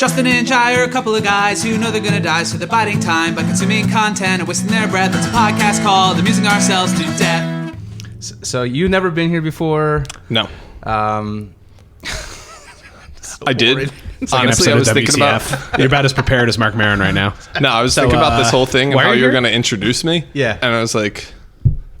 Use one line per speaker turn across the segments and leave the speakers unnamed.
Justin and Jai are a couple of guys who know they're gonna die, so they're biding time by consuming content and wasting their breath. It's a podcast called Amusing Ourselves to Death.
So you've never been here before?
No.
So
I did.
It's
Honestly, I was thinking about...
You're about as prepared as Mark Maron right now.
No, I was thinking about this whole thing and
why
how
are you
you're
here?
going to introduce me.
Yeah.
And I was like,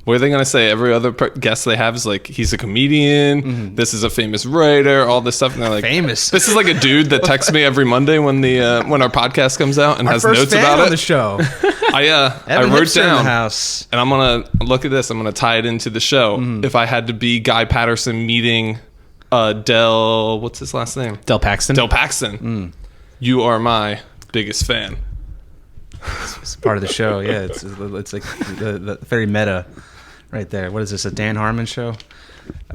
what are they going to say? Every other guest they have is like, he's a comedian. Mm-hmm. This is a famous writer. All this stuff. And they're like,
famous.
This is like a dude that texts me every Monday when our podcast comes out and
Our
has
first
notes
fan
about
on
it.
the show.
I
Evan
wrote
Hipszer in
down
the house.
and I'm going to look at this. I'm going to tie it into the show.
Mm-hmm.
If I had to be Guy Patterson meeting what's his last name?
Del Paxton.
Del Paxton. You are my biggest fan.
It's part of the show. Yeah, it's like the very meta right there. What is this? A Dan Harmon show?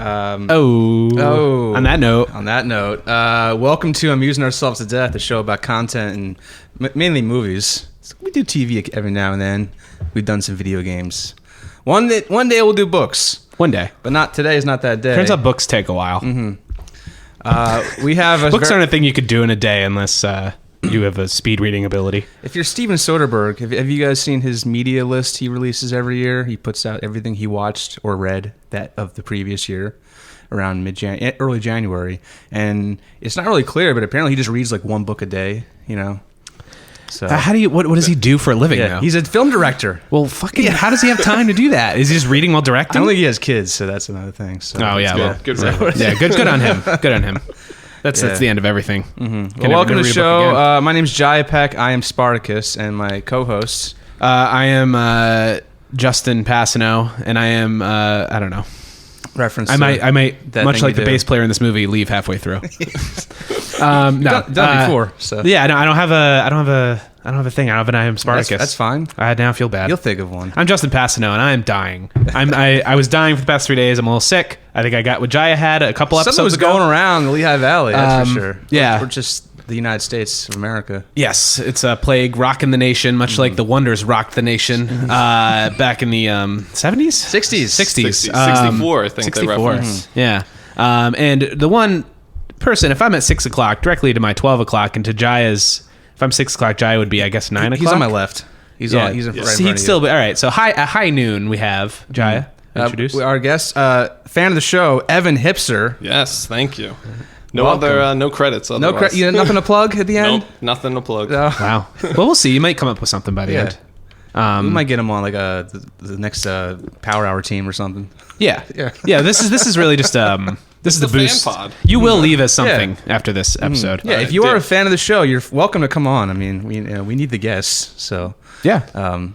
Oh. On that note.
Welcome to Amusing Ourselves to Death, a show about content and mainly movies. We do TV every now and then. We've done some video games. One day we'll do books.
One day.
But not today is not that day.
Turns out books take a while.
Mm-hmm. We have
Books aren't a thing you could do in a day unless you have a speed reading ability.
If you're Steven Soderbergh, have you guys seen his media list he releases every year? He puts out everything he watched or read that of the previous year around early January. And it's not really clear, but apparently he just reads like one book a day, you know. So
What does he do for a living
yeah,
now?
he's a film director.
Well, fucking how does he have time to do that? Is he just reading while
I
directing?
don't think he has kids, so that's another thing. So.
Oh yeah, well,
Good.
yeah, good on him. Good on him. That's the end of everything.
Mm-hmm. Well, welcome to the show. My name's Jai Peck. I am Spartacus, and my co-host.
I am Justin Passano, and I am I don't know.
Reference.
I might
that
much
thing
like
you
the
do.
bass player in this movie, leave halfway through. No,
done before. So
yeah, no, I don't have a thing. I don't have an I am Spartacus.
That's fine.
I now feel bad.
You'll think of one.
I'm Justin Passano, and I am dying. I was dying for the past 3 days. I'm a little sick. I think I got what Jaya had a couple episodes
Something was
ago.
going around the Lehigh Valley, that's for sure.
yeah.
We're just the United States of America.
Yes, it's a plague rocking the nation, much like the Wonders rocked the nation back in the 70s?
60s.
64, I think they reference.
Yeah. And the one person, if I'm at 6 o'clock, directly to my 12 o'clock, and to Jaya's, if I'm 6 o'clock, Jaya would be, I guess, 9 o'clock.
He's on my left. He's right in front of you.
He'd still be, all right, so at high noon we have Jaya. Introduce.
Our guest, fan of the show, Evan Hipszer.
Yes, thank you.
Welcome.
No credits.
No credit. You have nothing to plug at the end?
Nope, nothing to plug.
Wow. Well, we'll see. You might come up with something by the end.
We might get him on like the next Power Hour team or something.
Yeah. This is really just this is the
fan
boost.
pod.
You will leave us something after this episode.
Yeah, if you are a fan of the show, you're welcome to come on. I mean, we need the guests. So
yeah.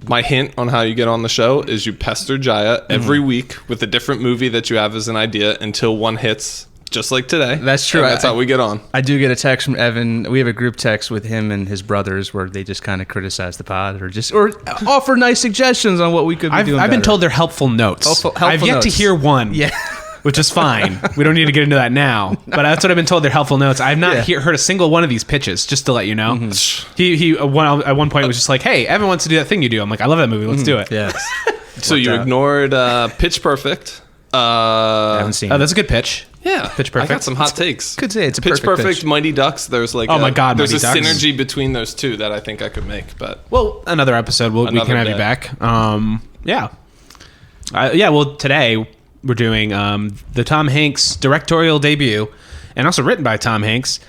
My hint on how you get on the show is you pester Jaya every week with a different movie that you have as an idea until one hits, just like today.
That's true.
And that's how we get on.
I do get a text from Evan. We have a group text with him and his brothers where they just kind of criticize the pod or offer nice suggestions on what we could be doing.
I've been
better.
told they're helpful notes.
Helpful
I've yet to
notes.
hear one.
Yeah.
Which is fine. We don't need to get into that now. But that's what I've been told. They're helpful notes. I've not heard a single one of these pitches. Just to let you know, he at one point was just like, "Hey, Evan wants to do that thing you do." I'm like, "I love that movie. Let's do it."
Yeah.
So you ignored Pitch Perfect.
I haven't seen
Oh,
it.
that's a good pitch.
Yeah,
Pitch Perfect.
I got some hot takes.
Could say it's a
Pitch
perfect pitch.
Mighty Ducks. There's like
Oh my God,
there's
Mighty
a
Ducks.
synergy between those two that I think I could make. But
Well, another episode. We
Another
can have
day.
you back. Well, today we're doing the Tom Hanks directorial debut, and also written by Tom Hanks.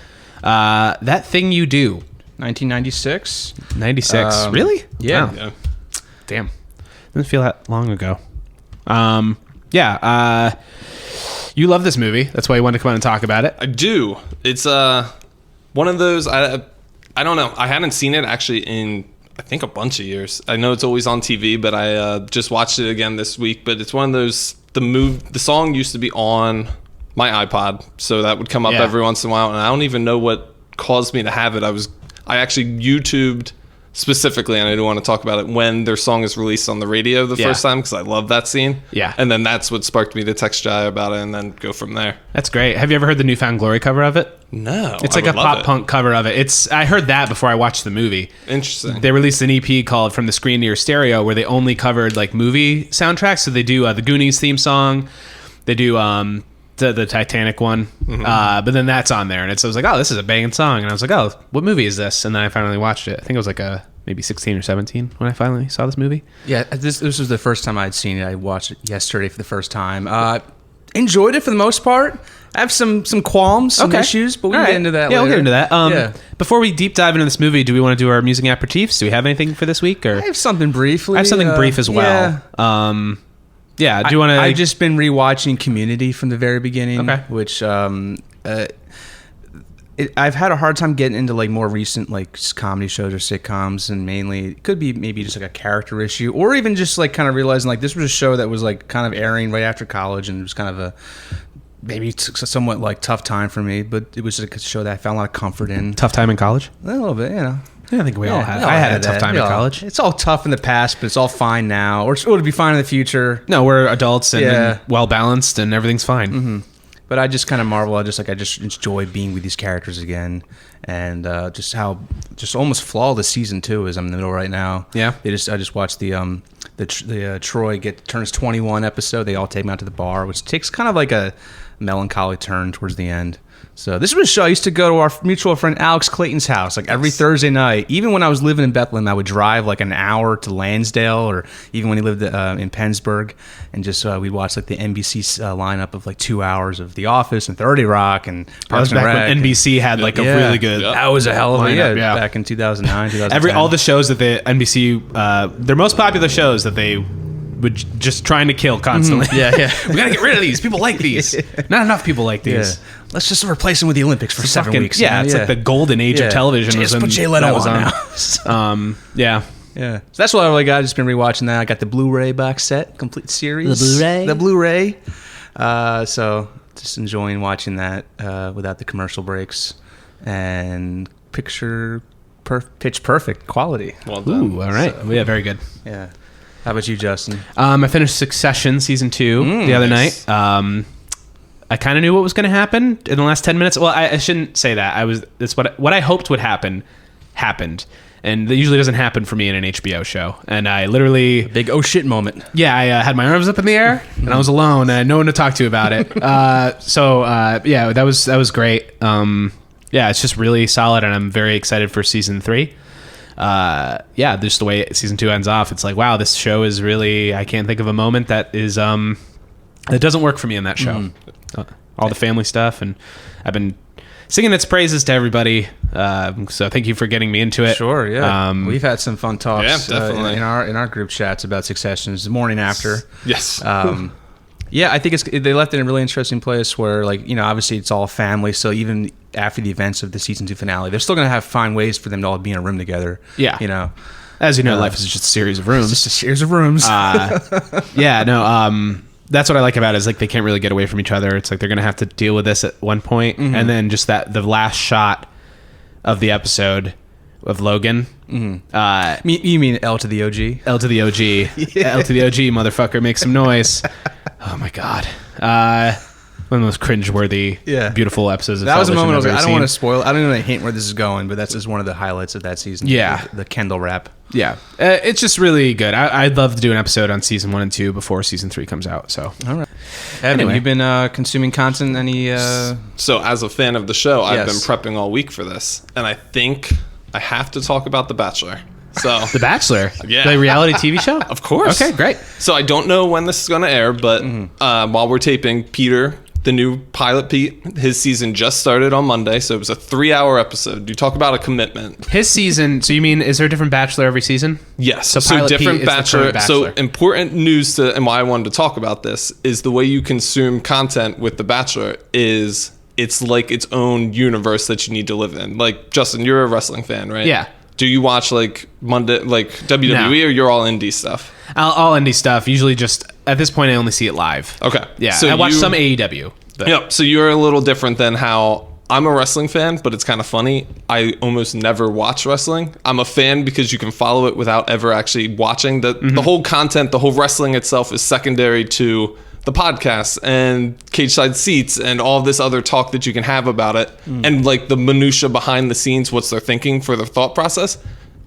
That Thing You Do,
1996.
96. Really?
Yeah.
Wow.
yeah,
Damn. Doesn't feel that long ago. You love this movie. That's why you wanted to come on and talk about it.
I do. It's one of those. I don't know. I haven't seen it actually in I think a bunch of years. I know it's always on TV, but I just watched it again this week. But it's one of those. The song used to be on my iPod, so that would come up every once in a while, and I don't even know what caused me to have it. I actually YouTubed specifically, and I do want to talk about it, when their song is released on the radio the first time, because I love that scene.
Yeah.
And then that's what sparked me to text Jai about it and then go from there.
That's great. Have you ever heard the Newfound Glory cover of it?
No.
It's like a pop punk cover of it. I heard that before I watched the movie.
Interesting.
They released an EP called From the Screen to Your Stereo, where they only covered like movie soundtracks. So they do the Goonies theme song. They do the Titanic one. But then that's on there, and I was like, oh, this is a banging song, and I was like, oh, what movie is this? And then I finally watched it. I think it was like maybe 16 or 17 when I finally saw this movie.
Yeah, this was the first time I'd seen it. I watched it yesterday for the first time. Enjoyed it for the most part. I have some qualms, some issues, but we'll get into that later.
Yeah, we'll get into that. Before we deep dive into this movie, do we want to do our amusing aperitifs? Do we have anything for this week? Or
I have something briefly.
I have something brief as well.
Yeah.
Do you want to...
I've just been rewatching Community from the very beginning, which... I've had a hard time getting into like more recent like comedy shows or sitcoms, and mainly it could be maybe just like a character issue, or even just like kind of realizing like this was a show that was like kind of airing right after college, and it was kind of a maybe somewhat like tough time for me, but it was like a show that I found a lot of comfort in.
Tough time in college?
A little bit, you know.
Yeah, I think we all had. I had a tough time in college.
It's all tough in the past, but it's all fine now, or it'll be fine in the future.
No, we're adults and well balanced, and everything's fine. Mm-hmm.
But I just kind of marvel. I just enjoy being with these characters again, and just how almost flawless season 2 is. I'm in the middle right now.
Yeah,
I just watched the Troy turns 21 episode. They all take him out to the bar, which takes kind of like a melancholy turn towards the end. So this was a show I used to go to our mutual friend Alex Clayton's house like every Thursday night. Even when I was living in Bethlehem, I would drive like an hour to Lansdale, or even when he lived in Pennsburg, and just we'd watch like the NBC lineup of like 2 hours of The Office and 30 Rock and Parks and Rec.
When NBC had like a really good.
That was a hell of a
lineup,
back in 2009, 2010.
All the shows that the NBC, their most popular shows that they would just trying to kill constantly.
Yeah.
We gotta get rid of these. People like these. Not enough people like these.
Yeah. Let's just replace them with the Olympics for 7 weeks.
Yeah, it's like the golden age of television.
Just put Jay Leno on now.
Yeah.
So that's what I really got. I've just been rewatching that. I got the Blu-ray box set, complete series. The Blu-ray. So just enjoying watching that without the commercial breaks, and pitch perfect quality.
Well done. Ooh, all right. So, yeah, very good.
Yeah. How about you, Justin?
I finished Succession season 2 the other night. I kind of knew what was going to happen in the last 10 minutes. Well, I shouldn't say that. It's what I hoped would happen happened. And that usually doesn't happen for me in an HBO show. And I literally...
A big oh shit moment.
Yeah, I had my arms up in the air, and I was alone, and I had no one to talk to about it. Yeah, that was great. Yeah, it's just really solid, and I'm very excited for season 3. Yeah, just the way season 2 ends off, it's like, wow, this show is really... I can't think of a moment that is... It doesn't work for me in that show. All the family stuff, and I've been singing its praises to everybody. So thank you for getting me into it.
Sure, yeah. We've had some fun talks
definitely.
In our group chats about Succession. The morning after.
Yes.
Yeah, I think they left it in a really interesting place where, like, you know, obviously it's all family. So even after the events of the season 2 finale, they're still going to find ways for them to all be in a room together.
Yeah.
You know.
As you know, life is just a series of rooms.
It's just a series of rooms.
That's what I like about it, is like they can't really get away from each other. It's like they're going to have to deal with this at one point. And then just the last shot of the episode of Logan.
You mean L to the OG?
L to the OG. L to the OG, motherfucker. Make some noise. Oh, my God. One of the most cringeworthy, beautiful episodes of television.
That was a moment I was like, I don't want to
seen.
spoil it. I don't even want to hint where this is going, but that's just one of the highlights of that season.
Yeah.
The Kendall rap.
Yeah. It's just really good. I'd love to do an episode on season 1 and 2 before season 3 comes out. So,
all right. Evan, you've been consuming content?
So, as a fan of the show, I've been prepping all week for this, and I think I have to talk about The Bachelor. So
The Bachelor,
yeah,
the reality TV show.
Of course.
Okay, great.
So I don't know when this is going to air, but while we're taping, Peter, the new pilot Pete, his season just started on Monday, so it was a 3-hour episode. You talk about a commitment.
His season. So you mean, is there a different Bachelor every season?
Yes.
So
So
Pilot
different
Pete is the
Bachelor.
current Bachelor.
So important news and why I wanted to talk about this is the way you consume content with The Bachelor is it's like its own universe that you need to live in. Like, Justin, you're a wrestling fan, right?
Yeah.
Do you watch like Monday, like WWE,
No.
or you're all indie stuff?
All indie stuff. Usually, just at this point, I only see it live.
Okay.
Yeah.
So
I watch some AEW. But.
Yep. So you're a little different than how I'm a wrestling fan, but it's kind of funny. I almost never watch wrestling. I'm a fan because you can follow it without ever actually watching. The whole content, the whole wrestling itself is secondary to the podcast and cage side seats and all this other talk that you can have about it, and like the minutia behind the scenes, what's they're thinking for their thought process.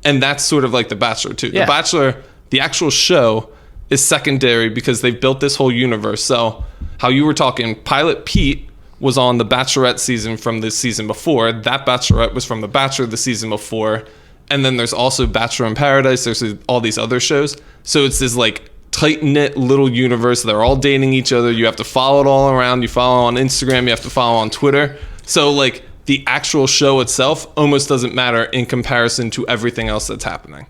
And that's sort of like The Bachelor too.
Yeah.
The Bachelor, the actual show, is secondary because they've built this whole universe. So how you were talking, Pilot Pete was on the Bachelorette season from the season before. That Bachelorette was from the Bachelor the season before. And then there's also Bachelor in Paradise. There's all these other shows. So it's this like tight-knit little universe. They're all dating each other. You have to follow it all around. You follow on Instagram. You have to follow on Twitter. So like the actual show itself almost doesn't matter in comparison to everything else that's happening.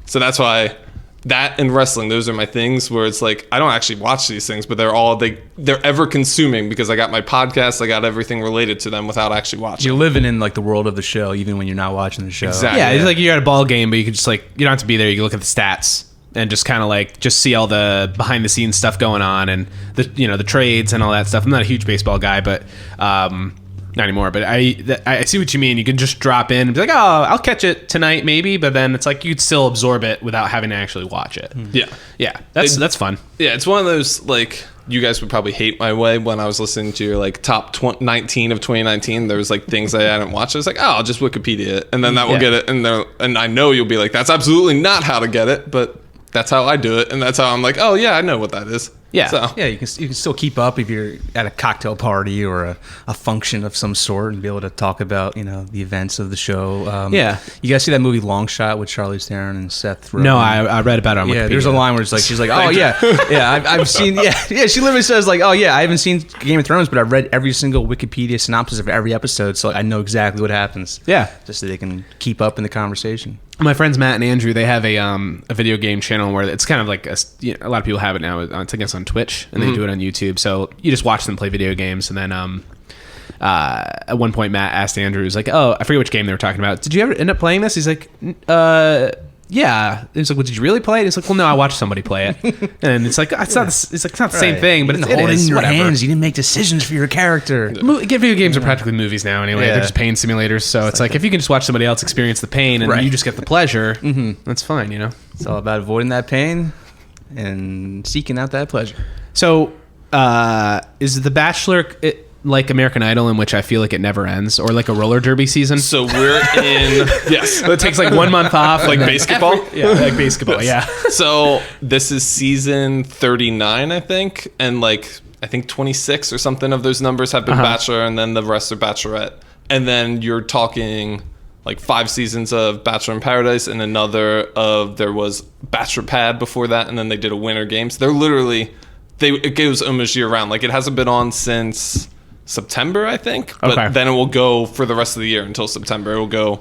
So that's why that and wrestling, those are my things where it's like I don't actually watch these things, but they're ever consuming because I got my podcast, I got everything related to them without actually watching.
You're living in like the world of the show, even when you're not watching the show.
Exactly.
Yeah, it's like you're at a ball game, but you can just like, you don't have to be there. You can look at the stats and just kind of like just see all the behind the scenes stuff going on and the trades and all that stuff. I'm not a huge baseball guy, but not anymore. But I see what you mean. You can just drop in and be like, oh, I'll catch it tonight maybe, but then it's like you'd still absorb it without having to actually watch it. Yeah, that's fun.
Yeah, it's one of those like you guys would probably hate my way when I was listening to your like top 19 of 2019. There was like things I hadn't watched. I was like, oh, I'll just Wikipedia it, and then that will get it. And I know you'll be like, that's absolutely not how to get it, but that's how I do it, and that's how I'm like, oh yeah, I know what that is.
Yeah.
So.
Yeah, you can still keep up if you're at a cocktail party or a function of some sort and be able to talk about, the events of the show.
Yeah.
You guys see that movie Long Shot with Charlize Theron and Seth Rogen?
No, I read about it on Wikipedia.
Yeah, there's a line where it's like, she's like, oh yeah, I've seen, she literally says like, oh yeah, I haven't seen Game of Thrones, but I've read every single Wikipedia synopsis of every episode, so I know exactly what happens.
Yeah.
Just so they can keep up in the conversation.
My friends Matt and Andrew, they have a video game channel where it's kind of like a lot of people have it now. It's I guess on Twitch, and they do it on YouTube. So you just watch them play video games, and then at one point Matt asked Andrew, he's like, "Oh, I forget which game they were talking about. Did you ever end up playing this?" He's like, "Yeah." He's like, "Well, did you really play it?" He's like, "Well, no, I watched somebody play it." And it's like it's not the same thing, but it's
hold it in your
whatever.
hands. You didn't make decisions for your character.
Video games are practically movies now anyway.
Yeah.
They're just pain simulators. So it's like if you can just watch somebody else experience the pain and you just get the pleasure, that's fine,
It's all about avoiding that pain and seeking out that pleasure.
So is The Bachelor like American Idol, in which I feel like it never ends, or like a roller derby season?
So we're in yes.
It takes like 1 month off,
Like basketball?
like basketball. Yeah.
So this is season 39, I think, and like I think 26 or something of those numbers have been Bachelor, and then the rest are Bachelorette. And then you're talking like 5 seasons of Bachelor in Paradise, and another there was Bachelor Pad before that, and then they did a Winter Games. They're literally it goes almost year round. Like it hasn't been on since September, I think, but then it will go for the rest of the year until September. It will go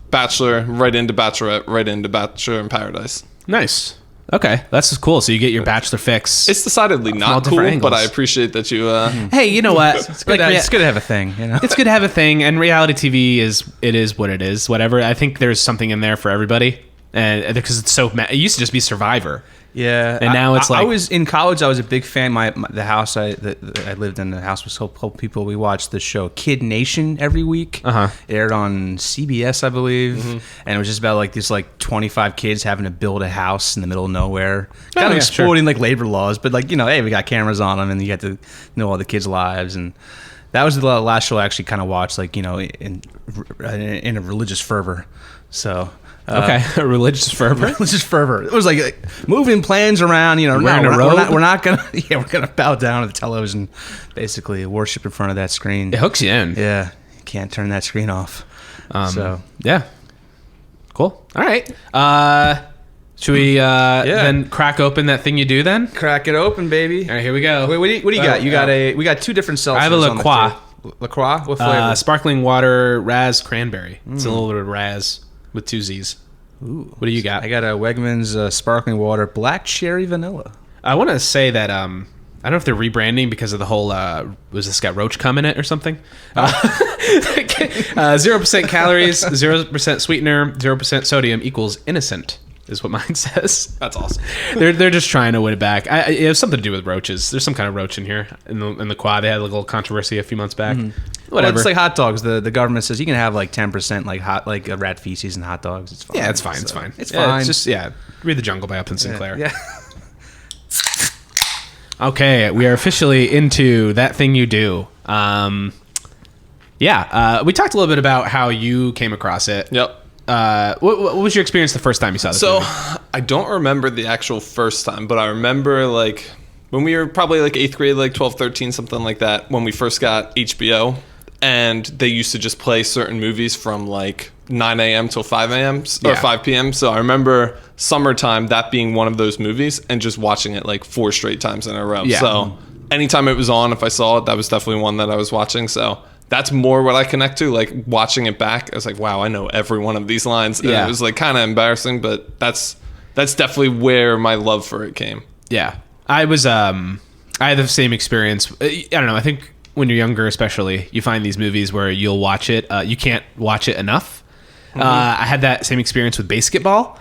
Bachelor right into Bachelorette, right into Bachelor in Paradise.
Nice. Okay, that's just cool. So you get your Bachelor fix.
It's decidedly not cool, but I appreciate that you.
Hey, you know what?
It's good to have a thing.
It's good to have a thing, and reality TV is what it is. Whatever. I think there's something in there for everybody, and because it's so. It used to just be Survivor.
Yeah,
and now it's like
I was in college. I was a big fan. The house I lived in, the house was so full of people. We watched the show Kid Nation every week. It aired on CBS, I believe, and it was just about like these like 25 kids having to build a house in the middle of nowhere, kind of exploiting like labor laws. But like hey, we got cameras on them, and you get to know all the kids' lives. And that was the last show I actually kind of watched, like in a religious fervor. So.
A religious fervor.
Religious fervor. It was like moving plans around. We're not gonna. Yeah, we're gonna bow down to the television, basically worship in front of that screen.
It hooks you in.
Yeah, you can't turn that screen off. So
yeah, cool. All right. Should we then crack open that thing you do then?
Crack it open, baby.
All right, here we go.
Wait, what do you got? We got 2 different seltzers.
I have a La Croix.
La Croix. What flavor?
Sparkling water, Raz cranberry. It's a little bit of Raz. With 2 Z's.
Ooh.
What do you got?
I got a Wegmans sparkling water, black cherry vanilla.
I want to say that I don't know if they're rebranding because of the whole was this got roach cum in it or something. 0% calories, 0% sweetener, 0% sodium equals innocent is what mine says.
That's awesome.
They're just trying to win it back. It has something to do with roaches. There's some kind of roach in here in the quad. They had a little controversy a few months back. Whatever.
Well, it's like hot dogs. The government says you can have like 10% like rat feces in hot dogs. It's fine.
Yeah, it's fine. It's fine.
It's fine.
It's just Read the Jungle by Upton Sinclair.
Yeah.
Okay, we are officially into that thing you do. We talked a little bit about how you came across it.
Yep.
what was your experience the first time you saw this movie?
I don't remember the actual first time, but I remember like when we were probably like 8th grade, like 12, 13, something like that, when we first got HBO, and they used to just play certain movies from like 9 a.m. till 5 a.m. or 5 p.m. So I remember summertime, that being one of those movies, and just watching it like 4 straight times in a row.
Yeah.
So anytime it was on, if I saw it, that was definitely one that I was watching. So that's more what I connect to. Like watching it back, I was like, wow, I know every one of these lines. And it was like kind of embarrassing, but that's definitely where my love for it came.
Yeah. I had the same experience. I don't know. I think when you're younger, especially, you find these movies where you'll watch it. You can't watch it enough. I had that same experience with Basketball.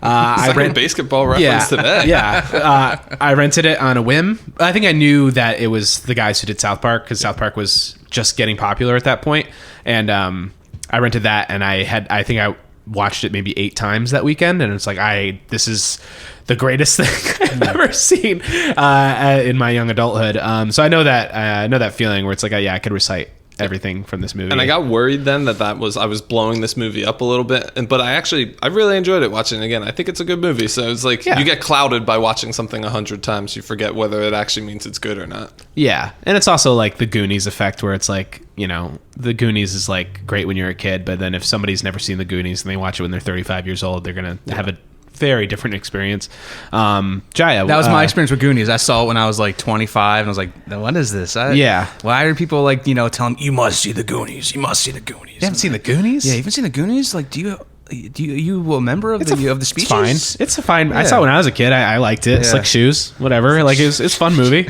I
Second basketball reference today.
Yeah. I rented it on a whim. I think I knew that it was the guys who did South Park, because South Park was just getting popular at that point. And I rented that, and I think I watched it maybe 8 times that weekend, and it's like, this is the greatest thing I've ever seen in my young adulthood. So I know that feeling where it's like, I could recite everything from this movie.
And I got worried then that I was blowing this movie up a little bit, but I really enjoyed it watching it again. I think it's a good movie. So it's like you get clouded by watching something 100 times. You forget whether it actually means it's good or not. Yeah.
And it's also like the Goonies effect, where it's like, the Goonies is like great when you're a kid, but then if somebody's never seen the Goonies and they watch it when they're 35 years old, they're going to have a very different experience. Jaya,
that was my experience with Goonies. I saw it when I was like 25, and I was like, what is this? Why are people like, telling you must see the Goonies? You must see the Goonies.
You haven't seen the Goonies?
Yeah, you haven't seen the Goonies? Like, do you a member of the species?
It's fine. It's fine. Yeah. I saw it when I was a kid. I liked it. Yeah. Slick shoes, whatever. Like it's a fun movie.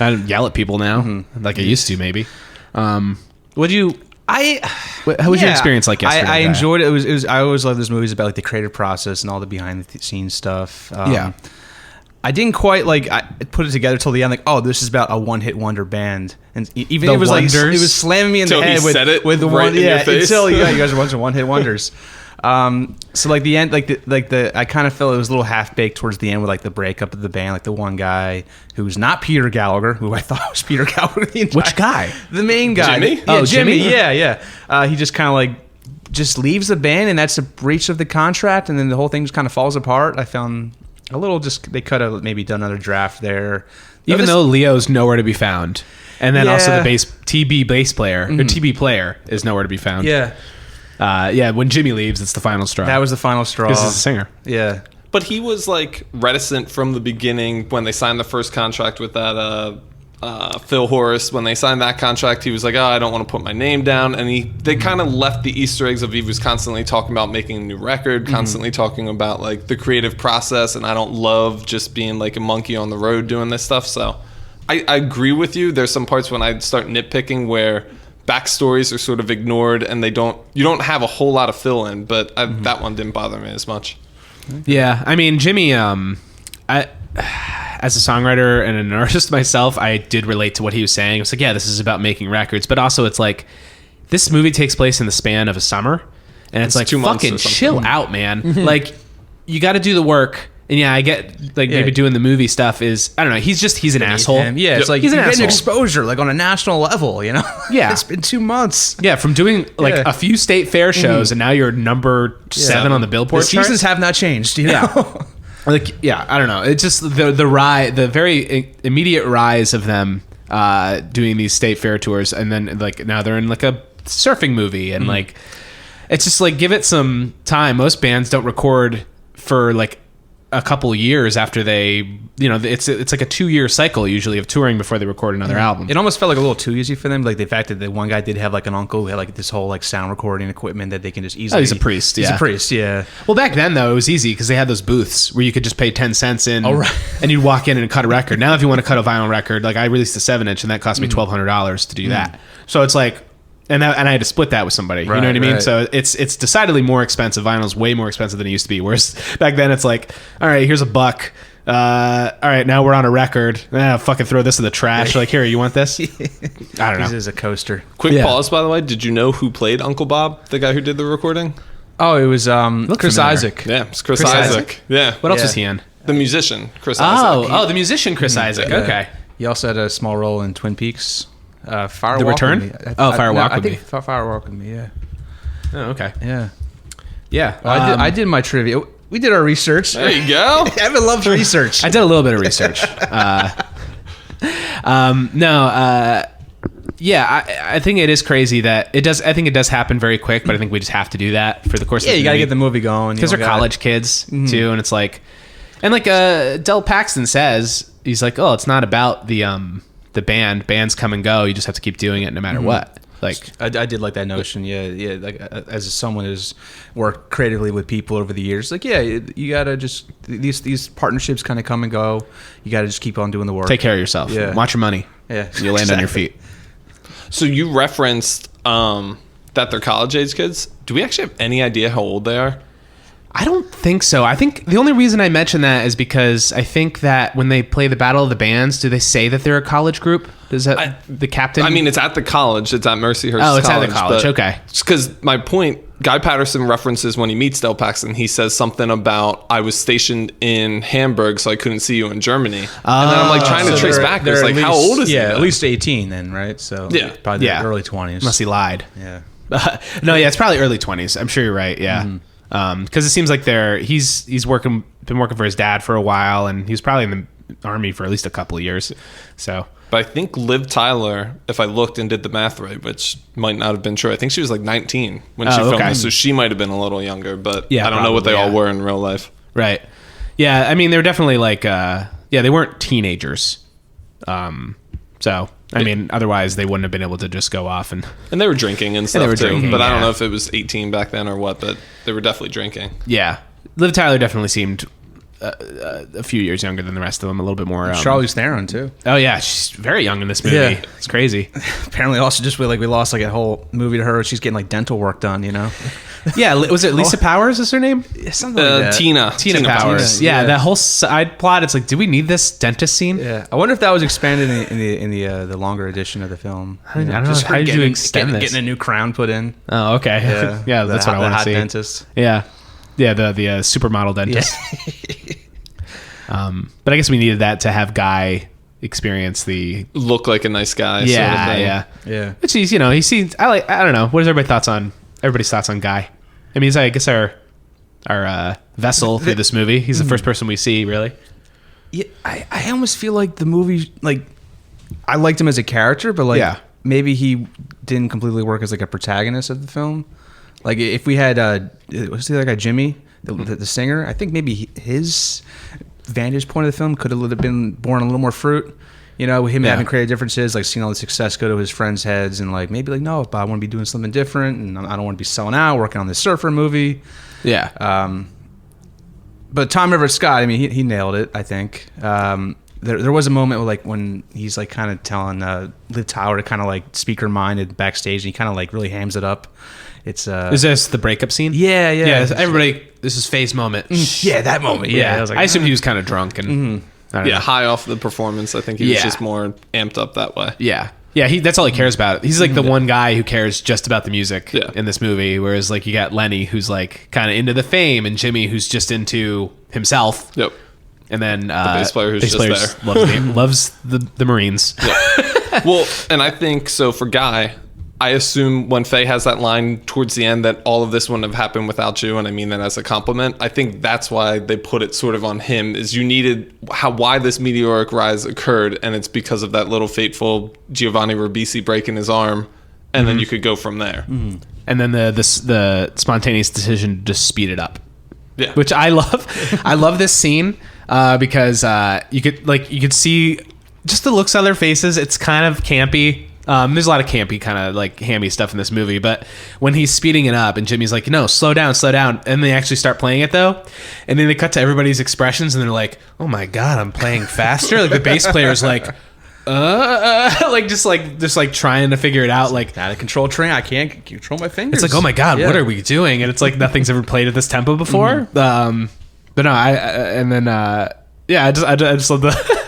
I don't yell at people now, like I used to maybe. How was your experience like yesterday?
I enjoyed it. It was. I always love those movies about like the creative process and all the behind the scenes stuff. I didn't quite I put it together till the end. Like, oh, this is about a one-hit wonder band, and even it was Wonders. Like it was slamming me in the head with the
right
one.
In your face.
Until you guys are a bunch of one-hit wonders. So like the end, I kind of felt it was a little half baked towards the end with like the breakup of the band, like the one guy who's not Peter Gallagher, who I thought was Peter Gallagher.
Which guy?
The main guy.
Jimmy?
Jimmy. Yeah. He just kind of just leaves the band, and that's a breach of the contract, and then the whole thing just kind of falls apart. I found a little they could have maybe done another draft there.
Even though Leo's nowhere to be found. And then also the TB bass player, or TB player, is nowhere to be found.
Yeah.
When Jimmy leaves, it's the final straw.
That was the final straw.
Because he's a singer.
Yeah.
But he was like reticent from the beginning when they signed the first contract with that Phil Horace. When they signed that contract, he was like, I don't want to put my name down. And they kind of left the Easter eggs of he was constantly talking about making a new record, constantly talking about like the creative process. And I don't love just being like a monkey on the road doing this stuff. So I agree with you. There's some parts when I start nitpicking where backstories are sort of ignored, and you don't have a whole lot of fill in, but that one didn't bother me as much.
Yeah, I mean, Jimmy, as a songwriter and an artist myself, I did relate to what he was saying. It's like, yeah, this is about making records, but also it's like this movie takes place in the span of a summer, and it's like,
2 months
fucking chill out, man. Like, you got to do the work. And yeah, I get maybe doing the movie stuff is, I don't know, he's an asshole.
Yeah, it's like
he's
you're
an
getting
asshole.
exposure like on a national level,
Yeah.
It's been 2 months.
Yeah, from doing a few state fair shows and now you're number 7 on the Billboard
The seasons have not changed,
Yeah. I don't know. It's just the very immediate rise of them doing these state fair tours, and then now they're in like a surfing movie, and it's just like, give it some time. Most bands don't record for like a couple years after they, it's like a 2-year cycle usually of touring before they record another album.
It almost felt like a little too easy for them, like the fact that the one guy did have like an uncle who had like this whole like sound recording equipment that they can just easily.
Oh, he's a priest.
He's a priest. Yeah.
Well, back then though, it was easy because they had those booths where you could just pay 10 cents in,
right.
and you'd walk in and cut a record. Now, if you want to cut a vinyl record, like I released a 7-inch, and that cost me $1,200 to do that. So it's like. And I had to split that with somebody.
Right,
you know what I mean?
right.
So it's decidedly more expensive. Vinyl's way more expensive than it used to be. Whereas back then it's like, all right, here's $1. All right, now we're on a record. Fucking throw this in the trash. Like, here, you want this? I don't know.
This is a coaster.
Quick pause, by the way. Did you know who played Uncle Bob, the guy who did the recording?
Oh, it was Chris
familiar.
Isaac.
Yeah, it's Chris Isaac. Yeah.
What else was he in?
The musician, Chris Isaac.
Oh, the musician Chris Isaac.
Yeah.
Okay.
He also had a small role in Twin Peaks. Fire
The
Walk
Return?
With Me.
Fire Walk With Me.
Fire Walk With Me, yeah.
Oh, okay.
Yeah.
Yeah.
I did my trivia. We did our research.
There you go.
Evan loves research.
I did a little bit of research. I think it is crazy that it does. I think it does happen very quick, but I think we just have to do that for the course.
Yeah,
of the
you got to
movie.
get the movie going.
Because they're college kids too, and it's like, and like Del Paxton says, he's like, oh, it's not about the band. Bands come and go. You just have to keep doing it no matter what. Like
I did like that notion. Yeah. Like as someone who's worked creatively with people over the years, like you gotta just these partnerships kind of come and go. You gotta just keep on doing the work.
take care of yourself.
Yeah.
Watch your money.
Yeah,
You land on your feet.
So you referenced that they're college age kids. Do we actually have any idea how old they are?
I don't think so. I think the only reason I mention that is because I think that when they play the Battle of the Bands, do they say that they're a college group? Does that the captain?
I mean, it's at the college. It's at Mercyhurst.
Oh, it's at the college. Okay.
Because my point, Guy Patterson references when he meets Del Paxton, he says something about, I was stationed in Hamburg, so I couldn't see you in Germany. And then I'm like trying to trace back. It's like, how old is he?
Yeah,
then?
at least 18 then, right? So
Yeah.
probably
Yeah.
the early 20s.
Unless he lied.
Yeah.
No, yeah, it's probably early 20s. I'm sure you're right. Yeah. Because it seems like he's been working for his dad for a while, and he's probably in the army for at least a couple of years. So
But I think Liv Tyler, if I looked and did the math right, which might not have been true, I think she was like 19 when she filmed this, so she might have been a little younger, but
Yeah,
I don't know what they
probably,
all were in real life.
right, yeah. I mean, they were definitely like they weren't teenagers. So I mean, otherwise they wouldn't have been able to just go off and
And they were drinking and stuff
they were
too,
drinking,
but I don't
yeah.
know if it was 18 back then or what, but they were definitely drinking.
yeah. Liv Tyler definitely seemed a few years younger than the rest of them, a little bit more.
Charlize Theron too.
Oh yeah, she's very young in this movie.
Yeah.
It's crazy.
Apparently, also just we lost like a whole movie to her. She's getting like dental work done. You know.
Yeah, was it Lisa Powers? Is her name?
Something like that.
Tina
Powers. Yeah, that whole side plot. It's like, do we need this dentist scene?
Yeah, I wonder if that was expanded in the longer edition of the film.
I don't know. How did you extend this?
Getting a new crown put in.
Oh, okay. Yeah, that's what I want to see.
The hot dentist.
Yeah, the supermodel dentist. But I guess we needed that to have Guy experience the
Look like a nice guy.
yeah,
sort of thing.
yeah.
Yeah.
Which he seems. I don't know. What is everybody's thoughts on Guy? I mean, he's I guess our vessel through this movie. He's the first person we see, really.
Yeah, I almost feel like the movie, like, I liked him as a character, but like maybe he didn't completely work as like a protagonist of the film. Like if we had was the other guy, Jimmy, the singer, I think maybe his vantage point of the film could have been born a little more fruit. You know, him having creative differences, like seeing all the success go to his friends' heads, and like maybe like, no, but I want to be doing something different, and I don't want to be selling out, working on this surfer movie.
Yeah.
But Tom Everett Scott, I mean, he nailed it. I think there was a moment where, like, when he's like kind of telling Liv Tyler to kind of like speak her mind backstage, and he kind of like really hams it up. It's
is this the breakup scene?
Yeah.
Everybody, this is Faye's moment.
Yeah, that moment. Yeah,
I,
was like,
assumed he was kind of drunk and I don't know.
High off the performance. I think he was just more amped up that way.
Yeah. That's all he cares about. He's like the one guy who cares just about the music in this movie. Whereas like you got Lenny, who's like kind of into the fame, and Jimmy, who's just into himself.
Yep.
And then the
bass player who's just there.
loves the Marines.
Yep. Well, and I think so for Guy, I assume when Faye has that line towards the end that all of this wouldn't have happened without you, and I mean that as a compliment. I think that's why they put it sort of on him, is you needed why this meteoric rise occurred, and it's because of that little fateful Giovanni Ribisi breaking his arm, and then you could go from there.
And then the spontaneous decision to just speed it up.
Yeah.
Which I love. I love this scene because you could see just the looks on their faces. It's kind of campy. There's a lot of campy kind of like hammy stuff in this movie, but when he's speeding it up and Jimmy's like, no, slow down, and they actually start playing it though, and then they cut to everybody's expressions and they're like, oh my god, I'm playing faster. Like the bass player's like just trying to figure it out, like
out of control train. I can't control my fingers.
it's like, oh my god, what are we doing? And it's like nothing's ever played at this tempo before. But no, I just love the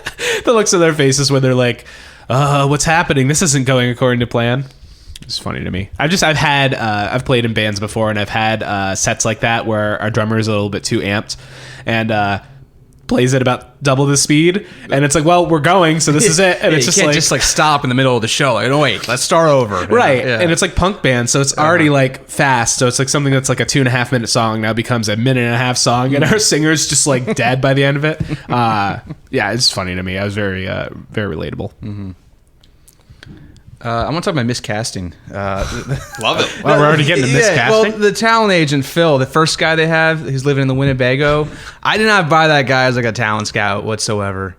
the looks on their faces when they're like, what's happening? This isn't going according to plan. It's funny to me. I've played in bands before, and I've had sets like that where our drummer is a little bit too amped, and plays at about double the speed, and it's like, well, we're going, so this is it. And
Yeah,
it's
you
just
can't
like,
just like stop in the middle of the show. Like, no, wait, let's start over.
right.
Yeah.
And it's like punk band, so it's already like fast. So it's like something that's like a 2.5 minute song now becomes a 1.5 minute song, and our singer's just like dead by the end of it. Yeah, it's funny to me. I was very, very relatable.
I want to talk about miscasting.
Love it.
Well, we're already getting to miscasting.
Well, the talent agent Phil, the first guy they have, who's living in the Winnebago. I did not buy that guy as like a talent scout whatsoever.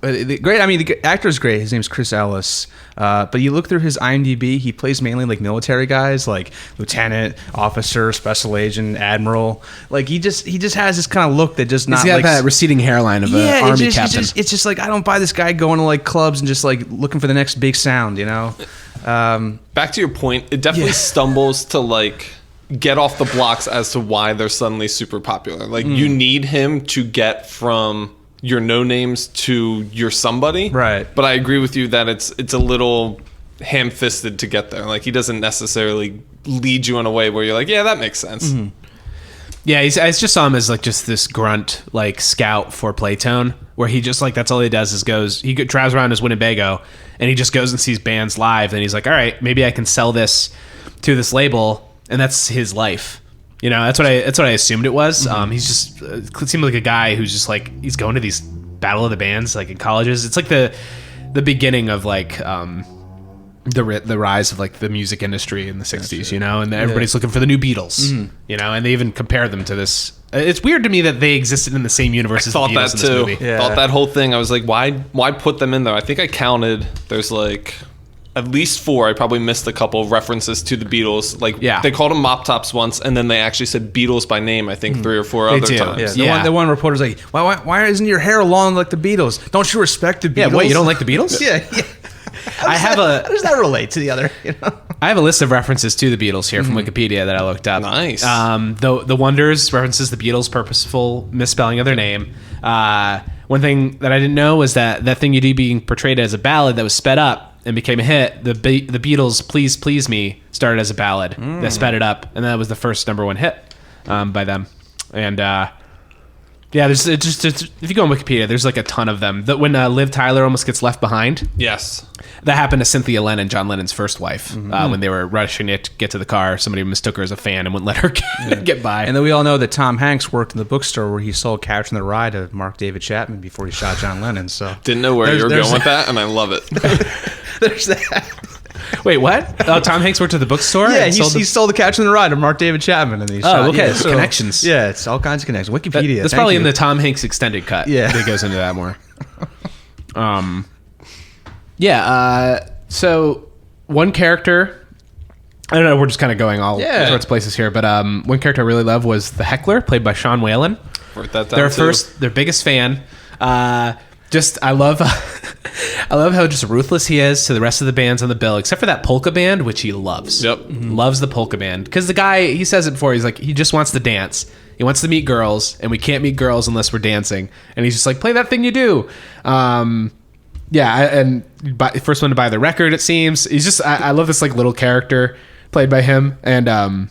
Great. I mean, the actor's great. His name's Chris Ellis. But you look through his IMDb, he plays mainly like military guys, like lieutenant, officer, special agent, admiral. Like he just has this kind of look that just not.
He's got
like,
that receding hairline of an army captain.
It's just like I don't buy this guy going to like clubs and just like looking for the next big sound, you know.
Back to your point, it definitely stumbles to like get off the blocks as to why they're suddenly super popular. Like you need him to get from your no names to your somebody,
right?
But I agree with you that it's a little ham-fisted to get there. Like he doesn't necessarily lead you in a way where you're like, yeah, that makes sense.
Yeah, I just saw him as like just this grunt like scout for Playtone, where he just like that's all he does is he drives around his Winnebago and he just goes and sees bands live, and he's like, all right, maybe I can sell this to this label, and that's his life. You know, that's what I assumed it was. He's just it seemed like a guy who's just like he's going to these battle of the bands like in colleges. It's like the beginning of like the rise of like the music industry in the 60s, you know, and everybody's looking for the new Beatles, you know, and they even compare them to this. It's weird to me that they existed in the same universe as the
Thought
Beatles
that
in this
too.
movie.
Yeah.
Thought that whole thing. I was like, why put them in there? I think I counted. There's like at least 4. I probably missed a couple of references to the Beatles. Like they called them Mop Tops once, and then they actually said Beatles by name. I think 3 or 4 other
do.
times.
Yeah, the one reporter's like, why isn't your hair long like the Beatles? Don't you respect the Beatles?
Yeah, what, you don't like the Beatles?
Yeah. How does that relate to the other? You know?
I have a list of references to the Beatles here from Wikipedia that I looked up.
Nice.
The Wonders references the Beatles' purposeful misspelling of their name. One thing that I didn't know was that thing you do being portrayed as a ballad that was sped up and became a hit. The Beatles' "Please Please Me" started as a ballad that sped it up, and that was the first #1 hit by them. And yeah, there's just if you go on Wikipedia, there's like a ton of them. That when Liv Tyler almost gets left behind.
Yes.
That happened to Cynthia Lennon, John Lennon's first wife, when they were rushing to get to the car. Somebody mistook her as a fan and wouldn't let her get by.
And then we all know that Tom Hanks worked in the bookstore where he sold Catching the Ride to Mark David Chapman before he shot John Lennon. So
Didn't know where you were going with that, and I love it.
there's that.
Wait, what? Oh, Tom Hanks worked at the bookstore?
Yeah,
and
he sold the Catching the Ride to Mark David Chapman, and he shot.
okay,
Yeah,
so connections.
Yeah, it's all kinds of connections. Wikipedia.
That's
thank
probably
you.
in the Tom Hanks extended cut.
Yeah.
That goes into that more. So one character, I don't know, we're just kind of going all sorts of places here, but one character I really love was the heckler, played by Sean Whalen.
Wrote that down too.
Their biggest fan. I love how just ruthless he is to the rest of the bands on the bill, except for that polka band, which he loves.
Yep.
Loves the polka band. Because the guy, he says it before, he's like, he just wants to dance. He wants to meet girls, and we can't meet girls unless we're dancing. And he's just like, play that thing you do. First one to buy the record, it seems. He's just, I love this like little character played by him. And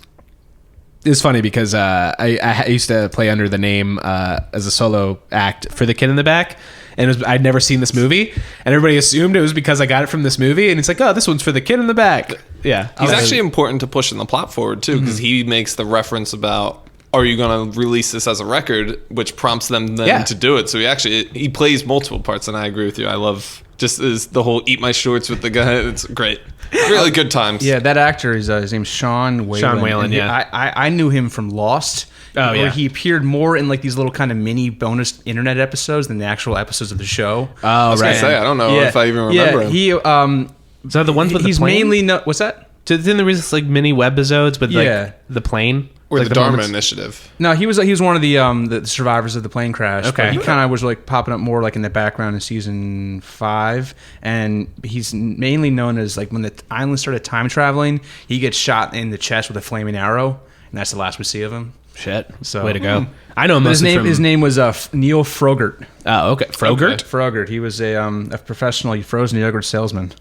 it's funny because I used to play under the name as a solo act for The Kid in the Back. And I'd never seen this movie, and everybody assumed it was because I got it from this movie. And it's like, oh, this one's for the kid in the back. Yeah,
He's actually important to pushing the plot forward too, because he makes the reference about, are you going to release this as a record, which prompts them then to do it. So he plays multiple parts, and I agree with you. I love just the whole eat my shorts with the guy. It's great. Really good times.
Yeah, that actor is his name's Sean Whalen.
Sean Whalen,
I knew him from Lost.
Oh,
where
yeah.
he appeared more in like these little kind of mini bonus internet episodes than the actual episodes of the show.
Oh,
I was
right.
gonna say, I don't know if I even remember him.
He
Is that the ones with
he's
the plane?
mainly what's that?
Didn't there was like mini webisodes with like the plane?
Or
like
the Dharma
moments?
Initiative.
No, he was one of the survivors of the plane crash.
Okay.
But he kind of was like popping up more like in the background in season 5, and he's mainly known as like when the island started time traveling, he gets shot in the chest with a flaming arrow, and that's the last we see of him.
Shit.
So
way to go. I know him
But
mostly from...
his name was Neil Frogert.
Oh, okay. Frogert?
Okay.
Frogert. He was a professional frozen yogurt salesman.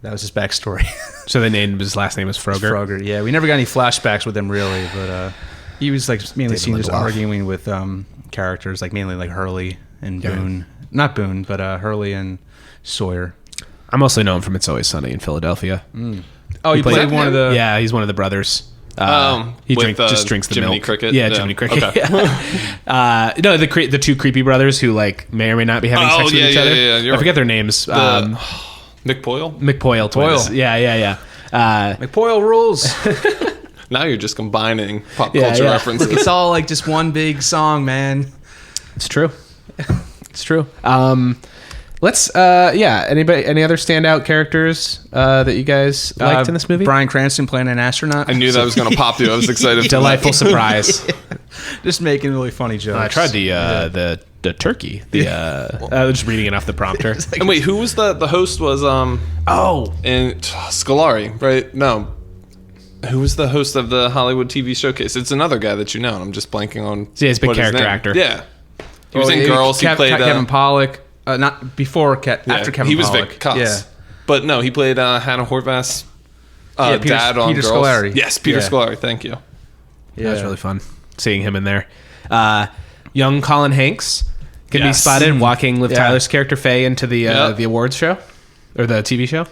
That was his backstory.
So they named his last name is Frogert?
Frogert. Yeah, we never got any flashbacks with him really, but he was like mainly seen just arguing with characters, like mainly like Hurley and Boone. Not Boone, but Hurley and Sawyer.
I'm mostly known from It's Always Sunny in Philadelphia.
Oh, he played one of the...
Yeah, he's one of the brothers. He just drinks the
Jiminy
milk.
Cricket?
Yeah,
Yeah.
Jiminy Cricket.
Okay.
No, the two creepy brothers who like may or may not be having sex with each other.
Yeah,
I forget their names.
McPoyle?
McPoyle twins. Yeah.
McPoyle rules.
Now you're just combining pop
Yeah,
culture
yeah.
references.
It's all like just one big song, man.
It's true. It's true. Let's any other standout characters that you guys liked in this movie?
Bryan Cranston playing an astronaut.
I knew that was going to pop you. I was excited.
Delightful surprise.
Just making really funny jokes.
I tried the turkey. I was just reading it off the prompter.
And wait, who was the host? Was and Scolari, right? No, who was the host of the Hollywood TV showcase? It's another guy that you know, and I'm just blanking on.
Yeah, he's a big
what his
character
name-
actor.
Yeah, he was in Girls. He played
Kevin Pollak. Not before, after Kevin
He was
Pollak.
Vic Cuss.
Yeah.
But no, he played Hannah Horvath's
Peter-
dad on
Peter
Girls.
Scolari.
Yes, Peter
Yeah.
Scolari. Thank you.
Yeah, it was really fun seeing him in there. Young Colin Hanks can be
Yes.
spotted walking with
Yeah.
Tyler's character Faye into the
Yep.
the awards show or the TV show.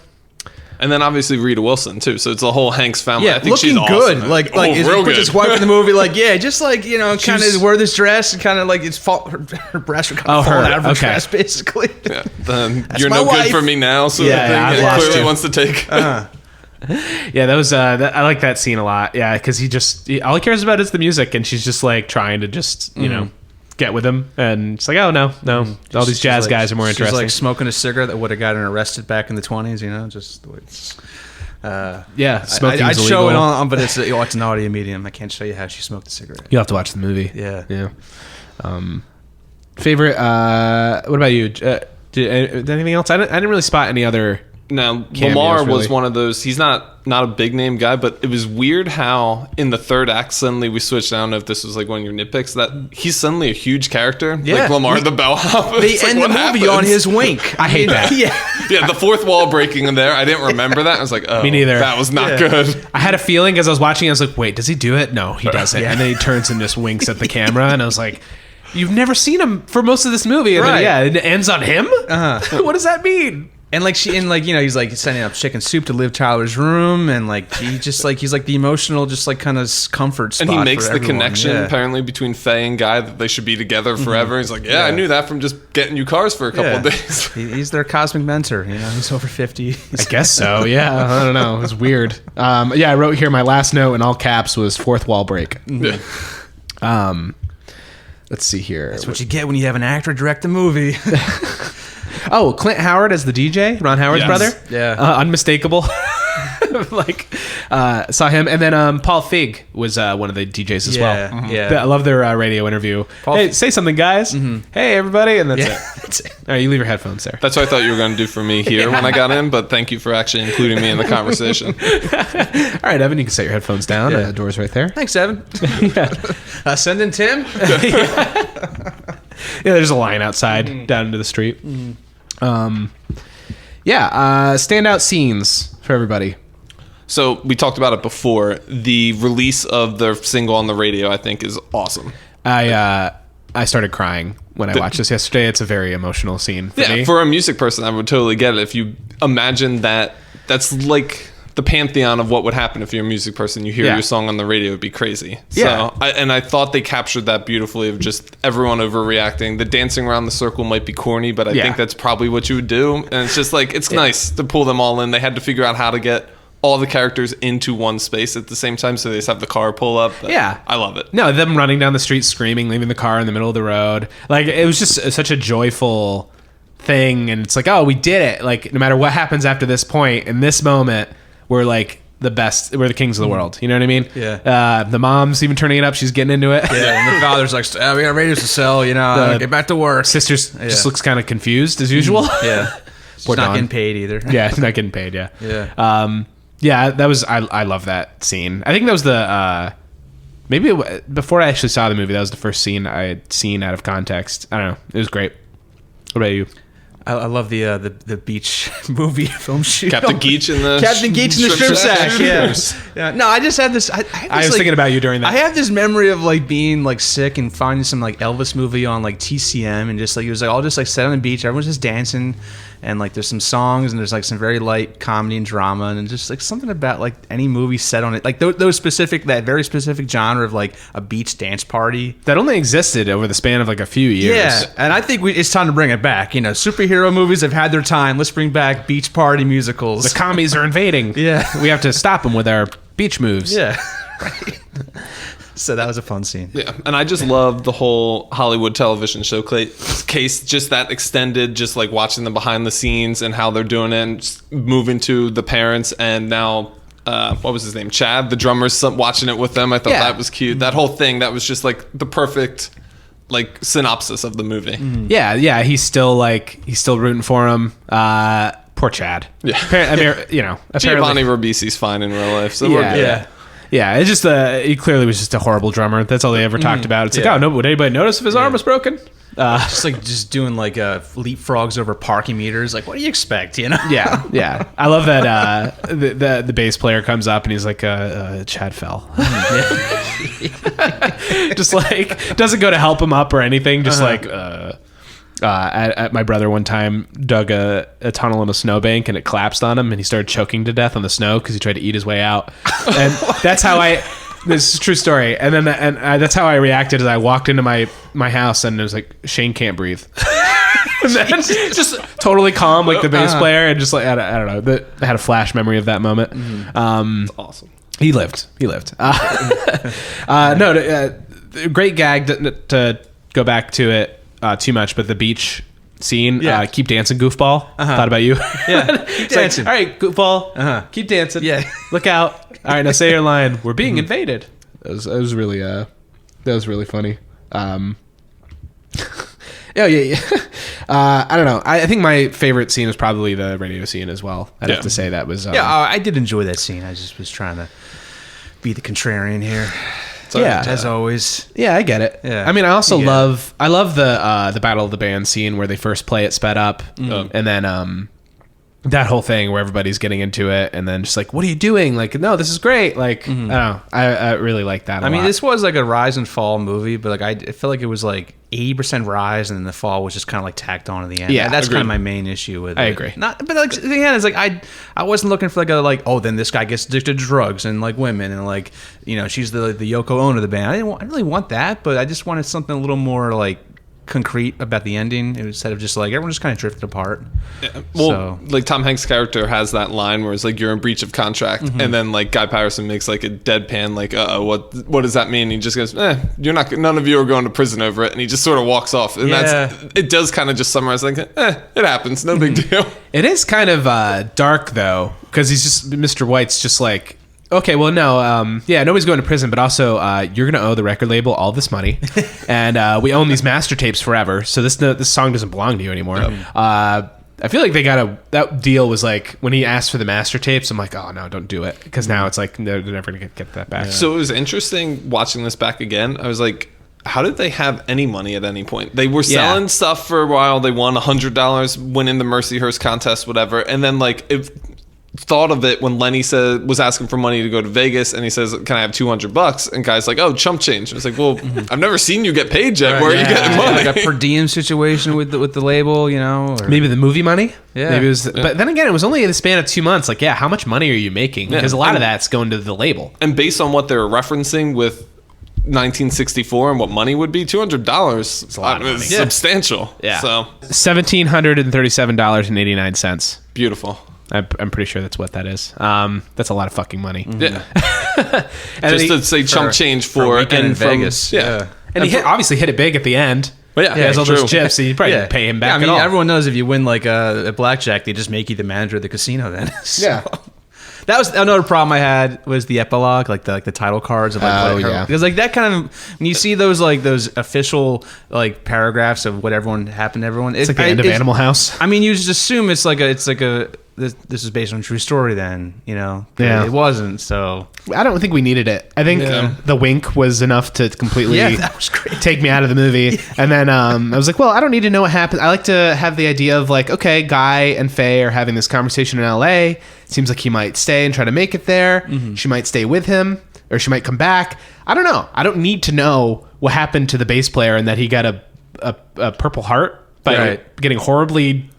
And then obviously Rita Wilson too. So it's a whole Hanks family.
Yeah,
I think
looking
she's
good.
awesome.
Like
Oh,
is
real
he puts
good.
his wife in the movie. Like, yeah, just like kind
She's-
of wear this dress and kind of like her breasts are kind of falling
her.
out of her
Okay.
dress, basically.
Yeah, then you're
my
no
wife.
good for me now. So
Yeah, I've
he
lost
clearly
you.
wants to take.
Yeah, that was I like that scene a lot. Yeah, because all he cares about is the music, and she's just like trying to just get with him, and it's like, oh no, all these jazz guys are more interesting.
She's like smoking a cigarette that would have gotten her arrested back in the 20s. Just the way
yeah, smoking's
I'd show it
illegal.
on, but it's an audio medium. I can't show you how she smoked a cigarette.
You'll have to watch the movie.
Yeah.
Favorite? What about you? Did anything else? I didn't really spot any other.
Now
Cameos,
Lamar
really.
was one of those. He's not a big name guy, but it was weird how in the third act suddenly we switched. I don't know if this was like one of your nitpicks that he's suddenly a huge character.
Yeah.
Like Lamar the bellhop.
They
It's like,
end
what
the movie
happens?
on his wink.
I hate that.
Yeah.
Yeah, the fourth wall breaking in there. I didn't remember that. I was like, oh,
Me neither.
That was not good.
I had a feeling as I was watching, I was like, wait, does he do it? No, he doesn't. And then he turns and just winks at the camera, and I was like, you've never seen him for most of this movie. And
Right.
then, it ends on him? What does that mean?
And like he's like sending up chicken soup to Liv Tyler's room, and like he's like the emotional, just like kind of comfort spot.
And he makes
for
the
everyone.
connection
Yeah.
apparently between Faye and Guy that they should be together forever. He's like, yeah, I knew that from just getting you cars for a couple of days.
He's their cosmic mentor. He's over 50.
I guess so, yeah. I don't know. It was weird. I wrote here my last note in all caps was fourth wall break.
Yeah.
Let's see here.
That's what you get when you have an actor direct a movie.
Oh, Clint Howard as the DJ, Ron Howard's
Yes.
brother.
Yeah.
Unmistakable. Saw him, and then Paul Feig was one of the DJs as well.
Yeah.
I love their radio interview.
Paul
Hey,
F-
say something, guys. Hey, everybody, and that's
Yeah.
it.
That's it.
All right, you leave your headphones there.
That's what I thought you were going to do for me here when I got in, but thank you for actually including me in the conversation.
All right, Evan, you can set your headphones down.
Yeah.
Door's right there.
Thanks, Evan. Send in Tim.
Yeah, there's a line outside down into the street. Standout scenes for everybody.
So we talked about it before. The release of their single on the radio, I think, is awesome.
I started crying when I watched this yesterday. It's a very emotional scene for me.
For a music person, I would totally get it. If you imagine that, that's like the pantheon of what would happen if you're a music person. You hear
Yeah.
your song on the radio, it'd be crazy.
Yeah.
So, I thought they captured that beautifully of just everyone overreacting. The dancing around the circle might be corny, but I
Yeah.
think that's probably what you would do. And it's just like, it's nice to pull them all in. They had to figure out how to get all the characters into one space at the same time, so they just have the car pull up. But
Yeah.
I love it.
No, them running down the street screaming, leaving the car in the middle of the road. Like, it was just such a joyful thing. And it's like, oh, we did it. Like, no matter what happens after this point, in this moment, we're like the best. We're the kings of the world. You know what I mean?
Yeah.
The mom's even turning it up. She's getting into it.
Yeah, and the father's like, we got radios to sell, get back to work.
Sister's just looks kind of confused as usual.
Yeah. She's
Poor
not
Dawn.
getting paid either.
Yeah, she's not getting paid. Yeah.
Yeah.
That was I love that scene. I think that was the before I actually saw the movie, that was the first scene I had seen out of context. I don't know. It was great. What about you?
I love the beach movie film shoot.
Captain Geach in the
shrimp sack. Yeah. No, I just had this. I
was thinking about you during that.
I have this memory of like being like sick and finding some like Elvis movie on like TCM, and just like it was like all just like set on the beach. Everyone's just dancing, and like there's some songs, and there's like some very light comedy and drama, and just like something about like any movie set on it, like that very specific genre of like a beach dance party
that only existed over the span of like a few years.
Yeah, and I think it's time to bring it back. You know, superhero movies have had their time. Let's bring back beach party musicals.
The commies are invading.
Yeah,
we have to stop them with our beach moves.
Yeah, right. So that was a fun scene.
Yeah, and I just love the whole Hollywood television show case, just that extended, just like watching them behind the scenes and how they're doing it, and just moving to the parents, and now what was his name, Chad, the drummer's watching it with them. I thought that was cute. That whole thing, that was just like the perfect like synopsis of the movie.
Mm-hmm. Yeah, he's still rooting for him. Poor Chad.
Yeah,
I mean, you know,
Giovanni Ribisi's fine in real life, so we're good.
Yeah, it's just he clearly was just a horrible drummer. That's all they ever talked about. It's like, oh no, would anybody notice if his arm was broken?
just doing like leapfrogs over parking meters. Like, what do you expect? You know?
Yeah. I love that the bass player comes up and he's like, Chad fell. Just like doesn't go to help him up or anything. Just at my brother one time dug a tunnel in a snowbank and it collapsed on him and he started choking to death on the snow because he tried to eat his way out. And that's how this is a true story. And then that's how I reacted as I walked into my house and it was like, Shane can't breathe. And then just totally calm like the bass player, and just like I don't know, I had a flash memory of that moment.
That's awesome.
He lived. Great gag to go back to it too much, but the beach scene, keep dancing, goofball. Thought about you.
Yeah, keep dancing.
Like, all right, goofball, keep dancing.
Yeah,
look out. All right, now say your line. We're being invaded. That was really funny. Yeah. I don't know. I think my favorite scene was probably the radio scene as well. I'd have to say that was.
I did enjoy that scene. I just was trying to be the contrarian here. As always.
Yeah, I get it.
Yeah,
I mean, I also love the Battle of the Band scene where they first play it sped up, and then that whole thing where everybody's getting into it, and then just like, what are you doing? Like, no, this is great. Like, I don't know. I really like that.
I mean, this was like a rise and fall movie, but like I feel like it was like 80% rise, and then the fall was just kind of like tacked on at the end.
Yeah,
that's kind of my main issue with it.
I agree.
But like at the end, it's like I wasn't looking for then this guy gets addicted to drugs and like women, and like, you know, she's the Yoko Ono of the band. I didn't really want that, but I just wanted something a little more like concrete about the ending instead of just like everyone just kind of drifted apart.
Yeah. Well, like Tom Hanks' character has that line where it's like, you're in breach of contract, and then like Guy Patterson makes like a deadpan like, what does that mean? He just goes, none of you are going to prison over it, and he just sort of walks off, and it does kind of just summarize like, it happens, no big deal.
It is kind of dark though, because he's just, Mr. White's just like, okay, well, no, nobody's going to prison, but also you're going to owe the record label all this money, and we own these master tapes forever, so this song doesn't belong to you anymore. I feel like that deal was like, when he asked for the master tapes, I'm like, oh, no, don't do it, because now it's like they're never going to get that back.
Yeah. So it was interesting watching this back again. I was like, how did they have any money at any point? They were selling stuff for a while. They won $100 winning the Mercyhurst contest, whatever, and then like thought of it when Lenny was asking for money to go to Vegas, and he says, can I have $200? And Guy's like, oh, chump change. I was like, well, I've never seen you get paid yet. Where are you getting money?
Like a per diem situation with the label, you know, or
maybe the movie money.
Yeah,
maybe it was. But then again, it was only in the span of 2 months. Like, how much money are you making? Because a lot of that's going to the label.
And based on what they're referencing with 1964 and what money would be, $200. It's a lot of money. Substantial.
Yeah.
So
$1,737.89.
Beautiful.
I'm pretty sure that's what that is. That's a lot of fucking money.
Yeah. Just to say chump change for
in Vegas.
Yeah.
And he obviously hit it big at the end.
But
he has all those chips, so you probably didn't pay him back
I mean,
at all.
everyone knows if you win like a blackjack, they just make you the manager of the casino then. So.
Yeah.
That was another problem I had, was the epilogue, like the title cards of like, because like that kind of, when you see those official like paragraphs of what happened to everyone,
it's like the end of Animal House.
I mean, you just assume it's like a this is based on a true story then, But
Yeah.
it wasn't, so
I don't think we needed it. I think the wink was enough to completely
that was great.
take me out of the movie. And then I was like, well, I don't need to know what happened. I like to have the idea of like, okay, Guy and Faye are having this conversation in LA. Seems like he might stay and try to make it there. She might stay with him, or she might come back. I don't know. I don't need to know what happened to the bass player and that he got a Purple Heart by getting horribly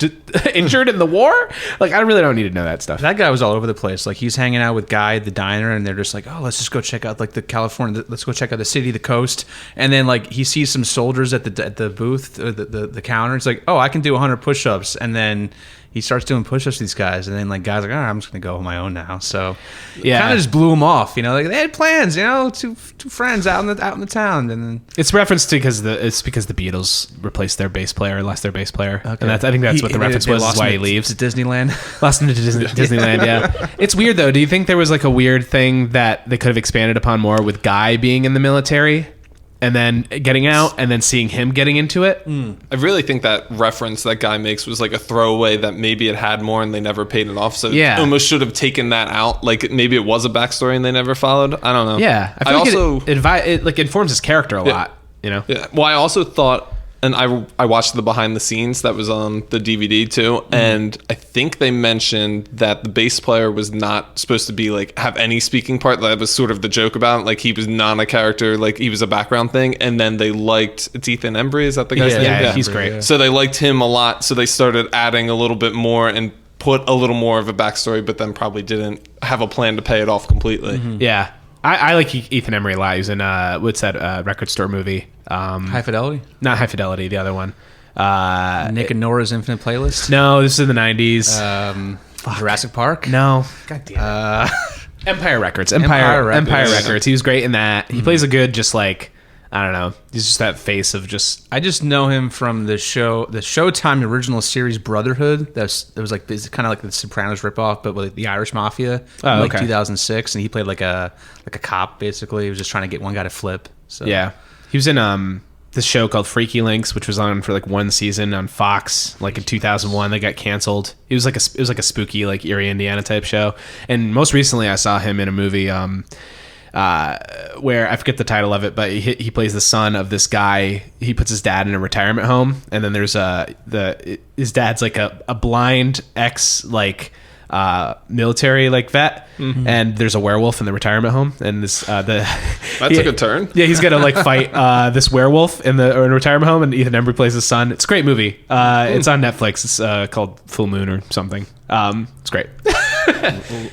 injured in the war. Like, I really don't need to know that stuff.
that guy was all over the place. Like, he's hanging out with Guy at the diner, and they're just like, oh, let's just go check out like the California. Let's go check out the city, the coast. And then like he sees some soldiers at the booth, or the counter. It's like, oh, I can do 100 push-ups, and then he starts doing push-ups to these guys, and then like guys like, all right, I'm just gonna go on my own now. So kind of just blew him off. Like they had plans. Two friends out in the town, and then
It's referenced because the Beatles replaced their bass player, lost their bass player, and I think that's what the reference was. Is why he leaves
to Disneyland.
Lost him to Disneyland. Yeah, it's weird though. Do you think there was like a weird thing that they could have expanded upon more with Guy being in the military, and then getting out, and then seeing him getting into it?
I really think that reference that Guy makes was like a throwaway that maybe it had more and they never paid it off. So
Yeah.
it almost should have taken that out. Like maybe it was a backstory and they never followed. I don't know.
Yeah, I feel like it like informs his character a lot.
Yeah. Well, I also thought, and I watched the behind the scenes that was on the DVD too, and I think they mentioned that the bass player was not supposed to be like have any speaking part. That was sort of the joke about it. Like he was not a character, like he was a background thing. And then they liked, it's Ethan Embry, is that the guy's name?
Yeah, he's great.
Yeah.
So they liked him a lot. So they started adding a little bit more and put a little more of a backstory, but then probably didn't have a plan to pay it off completely.
Yeah. I like Ethan Embry a lot. He was in what's that record store movie?
High Fidelity.
Not High Fidelity, the other one.
Nick and Nora's Infinite Playlist.
No, this is in the 90s.
Jurassic Park.
No. God damn it. Empire Records. Empire Records. He was great in that. He plays a good, just like, I don't know. He's just that face of just...
I just know him from the Showtime original series Brotherhood. That was like it's kind of like the Sopranos ripoff, but with the Irish Mafia in 2006, and he played like a cop basically. He was just trying to get one guy to flip. So
Yeah. He was in this show called Freaky Links, which was on for like one season on Fox, like in 2001. They got canceled. It was like a spooky, like Erie, Indiana type show. And most recently, I saw him in a movie where I forget the title of it, but he plays the son of this guy. He puts his dad in a retirement home, and then there's his dad's like a blind ex military like vet, and there's a werewolf in the retirement home, and this
That took a turn.
Yeah, he's got to like fight this werewolf in the retirement home, and Ethan Embry plays his son. It's a great movie. It's on Netflix. It's called Full Moon or something. It's great.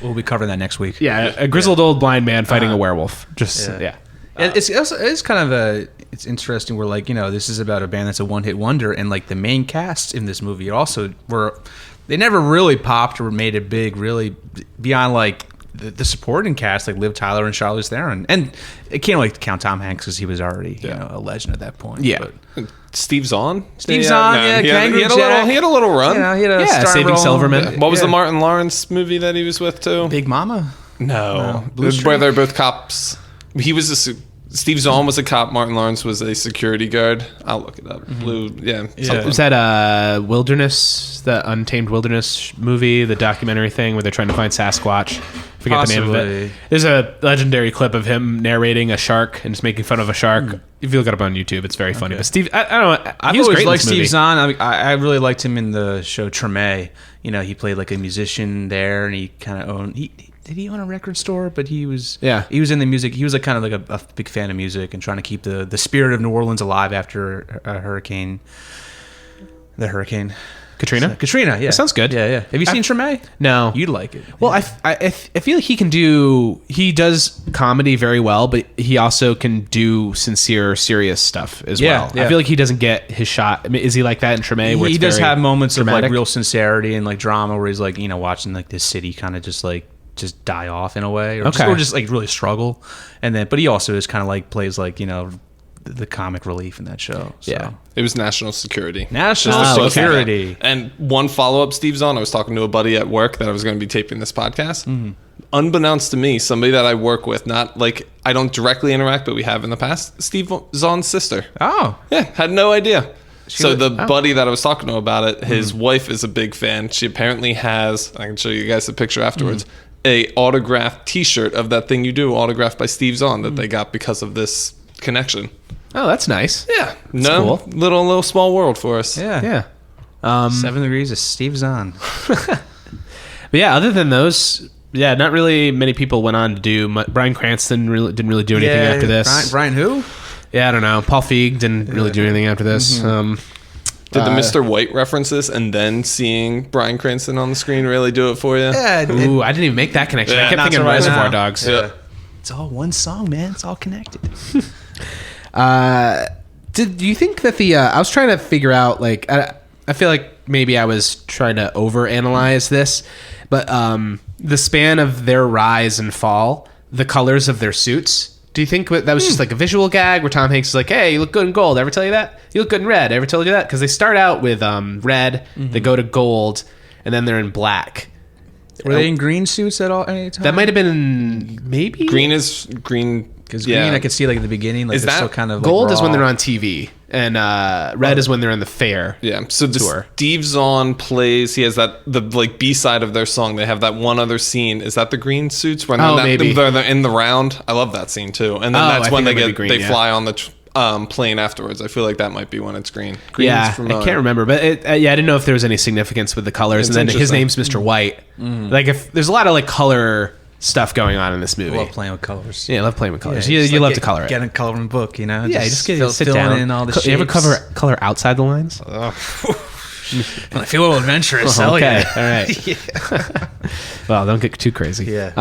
we'll be covering that next week.
Yeah, a grizzled old blind man fighting a werewolf.
It's kind of it's interesting. We're like, this is about a band that's a one-hit wonder, and like the main cast in this movie also they never really popped or made it big, really, beyond like the supporting cast, like Liv Tyler and Charlize Theron. And it can't really count Tom Hanks because he was already a legend at that point.
Yeah.
But Steve Zahn?
Steve Zahn,
he had a little run.
He had a star
Saving
role.
Silverman.
What was the Martin Lawrence movie that he was with too?
Big Mama?
No.
Blue Streak?
Where they're both cops. He was Steve Zahn was a cop. Martin Lawrence was a security guard. I'll look it up.
Was that Wilderness, the Untamed Wilderness movie, the documentary thing where they're trying to find Sasquatch? Forget the name of it. There's a legendary clip of him narrating a shark and just making fun of a shark. If you look it up on YouTube, it's very funny. But Steve, I don't know.
I've always liked Steve Zahn. I really liked him in the show Treme. He played like a musician there, and he kind of owned. Did he own a record store? But he was in the music. He was like kind of like a big fan of music and trying to keep the spirit of New Orleans alive after a hurricane. The hurricane.
Katrina,
yeah.
That sounds good.
Yeah. Have you seen Treme?
No.
You'd like it.
Well, I feel like he does comedy very well, but he also can do sincere, serious stuff as well.
Yeah.
I feel like he doesn't get his shot. I mean, is he like that in Treme? Where
He does have moments
dramatic?
of like real sincerity and like drama where he's like, watching like this city kind of just die off in a way, or just like really struggle. And then, but he also is kind of like plays like, the comic relief in that show. So.
Yeah.
It was National Security.
National Security.
And one follow-up, Steve Zahn, I was talking to a buddy at work that I was going to be taping this podcast. Unbeknownst to me, somebody that I work with, not like I don't directly interact, but we have in the past, Steve Zahn's sister.
Oh.
Yeah, had no idea. So the buddy that I was talking to about it, his wife is a big fan. She apparently has, I can show you guys the picture afterwards, a autographed t-shirt of That Thing You Do, autographed by Steve Zahn, that they got because of this connection.
Oh, that's nice.
Yeah. No,
cool.
little small world for us.
Yeah.
Yeah.
7 Degrees of Steve Zahn.
But yeah, other than those, yeah, not really many people went on to do. Bryan Cranston didn't really do anything after this.
Brian who?
Yeah, I don't know. Paul Feig didn't really do anything after this.
Did the Mr. White references and then seeing Bryan Cranston on the screen really do it for you?
Yeah.
Ooh, I didn't even make that connection. I kept thinking Reservoir Dogs.
Yeah.
It's all one song, man. It's all connected.
Do you think that I was trying to figure out, like, I feel like maybe I was trying to overanalyze this, but the span of their rise and fall, the colors of their suits. Do you think that was just like a visual gag where Tom Hanks is like, hey, you look good in gold. Ever tell you that? You look good in red. Ever told you that? Because they start out with red, they go to gold, and then they're in black.
Were they in green suits at all? Any time?
That might have been maybe
Green is green.
Because green, I could see like at the beginning, like
Is
they're
that
still kind of
gold
like
is when
raw.
they're on TV, and red is when they're in the fair.
Yeah. So
Tour.
Steve Zahn plays. He has the like B side of their song. They have that one other scene. Is that the green suits when
maybe.
they're in the round? I love that scene too. And then that's
I
when
think
they
that might be green,
they
yeah.
fly on the plane afterwards. I feel like that might be when it's green. Green
Yeah,
is familiar.
I can't remember, but I didn't know if there was any significance with the colors.
It's
And then his
interesting.
name's Mr. White. Like, if there's a lot of like color stuff going on in this movie.
I love playing with colors.
Yeah, I love playing with colors.
Yeah,
you
just
you
like
love to color it.
Get a coloring book, you know?
Yeah, you just sit
fill
down.
in all the
You ever
shapes.
color outside the lines?
When I feel adventurous, hell
Okay,
yeah.
all right. Well, don't get too crazy.
Yeah.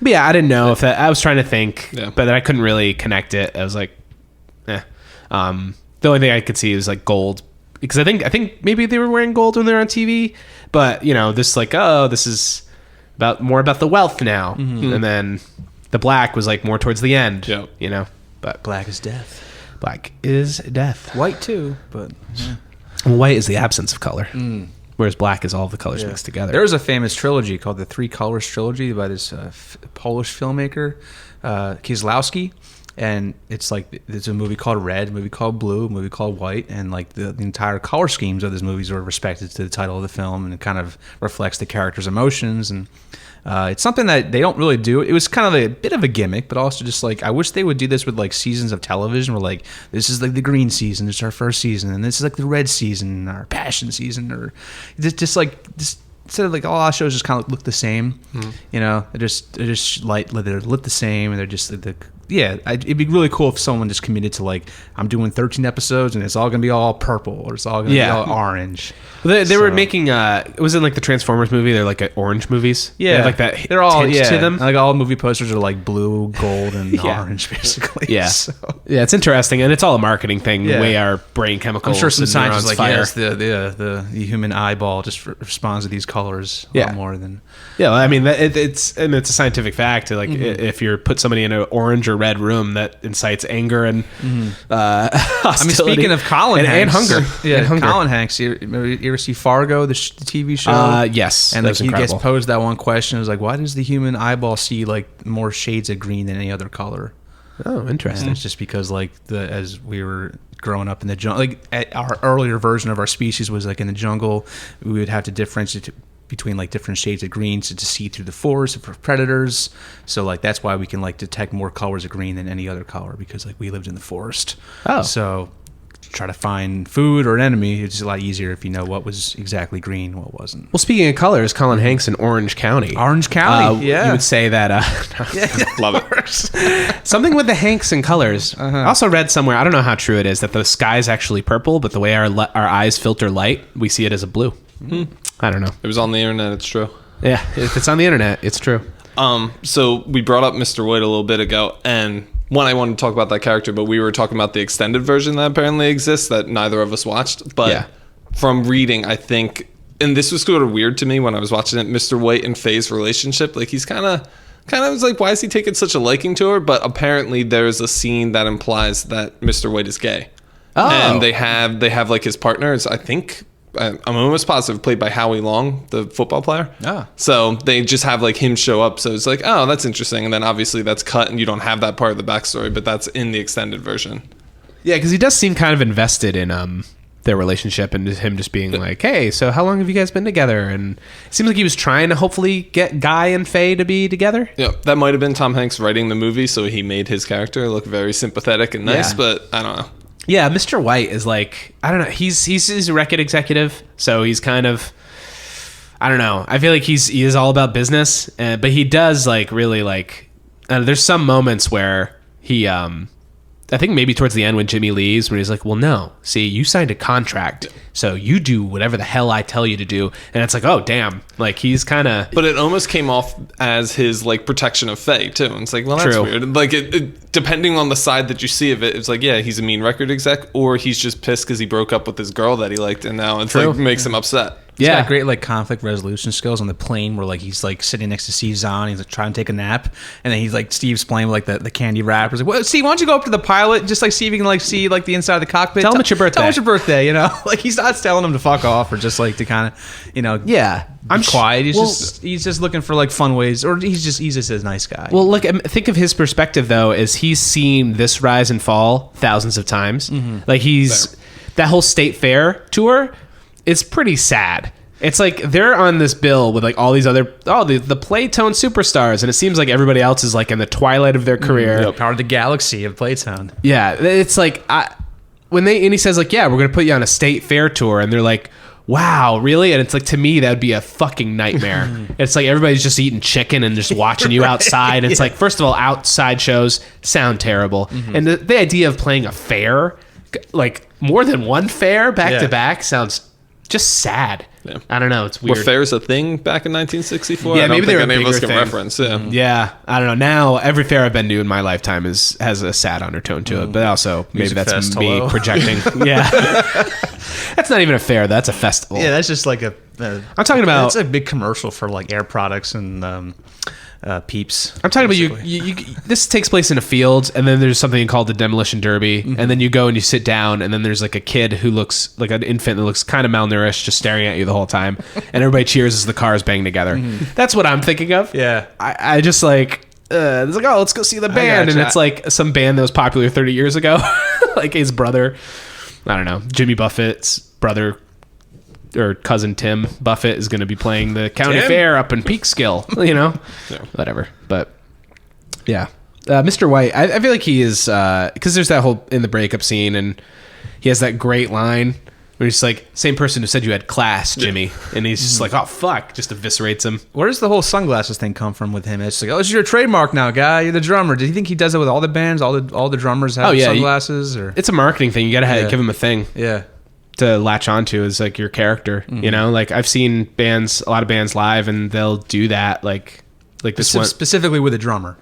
But yeah, I didn't know if that. I was trying to think,
Yeah.
but then I couldn't really connect it. I was like, eh. The only thing I could see is like gold, because I think maybe they were wearing gold when they were on TV, but this like, oh, this is more about the wealth now, and then the black was like more towards the end.
Yep.
But
Black is death.
black is death.
White too, but
White is the absence of color, whereas black is all the colors mixed together.
there was a famous trilogy called the Three Colors Trilogy by this Polish filmmaker, Kieslowski. And it's like, there's a movie called Red, a movie called Blue, a movie called White, and like the entire color schemes of these movies are respected to the title of the film, and it kind of reflects the character's emotions. And it's something that they don't really do. It was kind of a bit of a gimmick, but also just like, I wish they would do this with like seasons of television where like, this is like the green season, it's our first season, and this is like the red season, our passion season, or just instead of like all our shows just kind of look the same, they're just they're lit the same, and they're just it'd be really cool if someone just committed to like, I'm doing 13 episodes and it's all gonna be all purple, or it's all gonna be all orange.
They were making it was in like the Transformers movie. They're like orange movies.
Yeah,
they have like that.
They're all
tint to them.
Like all movie posters are like blue, gold, and
Yeah.
orange, basically.
Yeah,
So,
yeah, it's interesting, and it's all a marketing thing. The
Yeah.
way our brain chemicals.
I'm sure some
and
scientists
neurons
like,
fire.
yes, the human eyeball just responds to these colors a
Yeah.
lot more than.
Yeah, well, I mean, it's a scientific fact. Like, if you put somebody in an orange or red room, that incites anger and hostility.
I mean, speaking of Colin
and
Hanks,
hunger,
yeah,
and hunger.
Colin Hanks. You ever see Fargo, the TV show?
Yes,
And
that
like
was
he
incredible.
gets posed that one question, it was like, why does the human eyeball see like more shades of green than any other color?
Oh, interesting.
And it's just because like as we were growing up in the jungle, like our earlier version of our species was like in the jungle, we would have to differentiate between like different shades of green to see through the forest for predators. So like that's why we can like detect more colors of green than any other color, because like we lived in the forest.
Oh.
So to try to find food or an enemy, it's a lot easier if you know what was exactly green, what wasn't.
Well, speaking of colors, Colin Hanks in Orange County.
Orange County,
You would say that
Love it.
something with the Hanks and colors. I also read somewhere, I don't know how true it is, that the sky's actually purple, but the way our eyes filter light, we see it as a blue. I don't know.
It was on the internet. It's true.
Yeah, if it's on the internet, it's true.
So we brought up Mr. White a little bit ago, and one, I wanted to talk about that character, but we were talking about the extended version that apparently exists that neither of us watched. But
Yeah.
from reading, I think, and this was sort of weird to me when I was watching it, Mr. White and Faye's relationship, like he's kind of was like, why is he taking such a liking to her? But apparently there's a scene that implies that Mr. White is gay.
Oh.
And they have like his partner, I think, I'm almost positive, played by Howie Long, the football player.
Ah.
So they just have like him show up. So it's like, oh, that's interesting. And then obviously that's cut and you don't have that part of the backstory, but that's in the extended version.
Yeah, because he does seem kind of invested in their relationship and him just being like, hey, so how long have you guys been together? And it seems like he was trying to hopefully get Guy and Faye to be together.
Yeah, that might have been Tom Hanks writing the movie, so he made his character look very sympathetic and nice, but I don't know.
Yeah, Mr. White is like, I don't know, he's a record executive, so he's kind of, I don't know, I feel like he is all about business, but he does like really like, there's some moments where he I think maybe towards the end when Jimmy leaves, when he's like, well, no, see, you signed a contract, so you do whatever the hell I tell you to do. And it's like, oh, damn. Like, he's kind of...
But it almost came off as his, like, protection of Faye, too. And it's like, well, that's
True.
weird. Like, depending on the side that you see of it, it's like, yeah, he's a mean record exec, or he's just pissed because he broke up with this girl that he liked, and now it's, like, makes him upset.
He's got great like conflict resolution skills on the plane where like he's like sitting next to Steve's on, he's like trying to take a nap, and then he's like Steve's playing with like the candy wrappers. Like, well, Steve, why don't you go up to the pilot and just like see if you can like see like the inside of the cockpit?
Tell him it's your birthday.
Tell him it's your birthday. You know, like he's not telling him to fuck off or just like to kind of, you know, I'm quiet. He's just looking for like fun ways, or he's just a nice guy.
Well, look, think of his perspective though, is he's seen this rise and fall thousands of times. Like that whole State Fair tour is pretty sad. It's like they're on this bill with like all these other the Playtone superstars, and it seems like everybody else is like in the twilight of their career.
Power of the galaxy of Playtone.
Yeah, it's like when he says like, yeah, we're gonna put you on a State Fair tour, and they're like, wow, really? And it's like, to me, that would be a fucking nightmare. It's like everybody's just eating chicken and just watching you outside. It's like, first of all, outside shows sound terrible, and the idea of playing a fair, like more than one fair back to back, sounds just sad. Yeah. I don't know. It's weird.
Were fairs a thing back in 1964?
Yeah,
I don't
maybe they
think
were a
any of us
bigger
can
thing.
reference. Yeah.
Yeah, I don't know. Now every fair I've been to in my lifetime has a sad undertone to it, but also maybe
Music
that's
fest,
me
hello.
projecting. Yeah, that's not even a fair. That's a festival.
Yeah, that's just like
I'm talking about.
It's a big commercial for like Air Products and Peeps.
I'm talking about you. This takes place in a field, and then there's something called the demolition derby, and then you go and you sit down, and then there's like a kid who looks like an infant that looks kind of malnourished, just staring at you the whole time, and everybody cheers as the cars bang together. That's what I'm thinking of.
Yeah,
I just like. It's like, oh, let's go see the band, and it's like some band that was popular 30 years ago, like his brother. I don't know, Jimmy Buffett's brother. Or cousin Tim Buffett is going to be playing the county fair up in Peekskill, you know, whatever. But yeah, Mr. White, I feel like he is, because there's that whole in the breakup scene, and he has that great line where he's like, same person who said you had class, Jimmy, and he's just like, oh fuck, just eviscerates him.
Where does the whole sunglasses thing come from with him? It's like, oh, this is your trademark now, guy. You're the drummer. Do you think he does it with all the bands? All the drummers have sunglasses, or
it's a marketing thing. You got to give him a thing.
Yeah.
To latch onto is like your character, you know, like I've seen a lot of bands live, and they'll do that like this one
specifically with a drummer.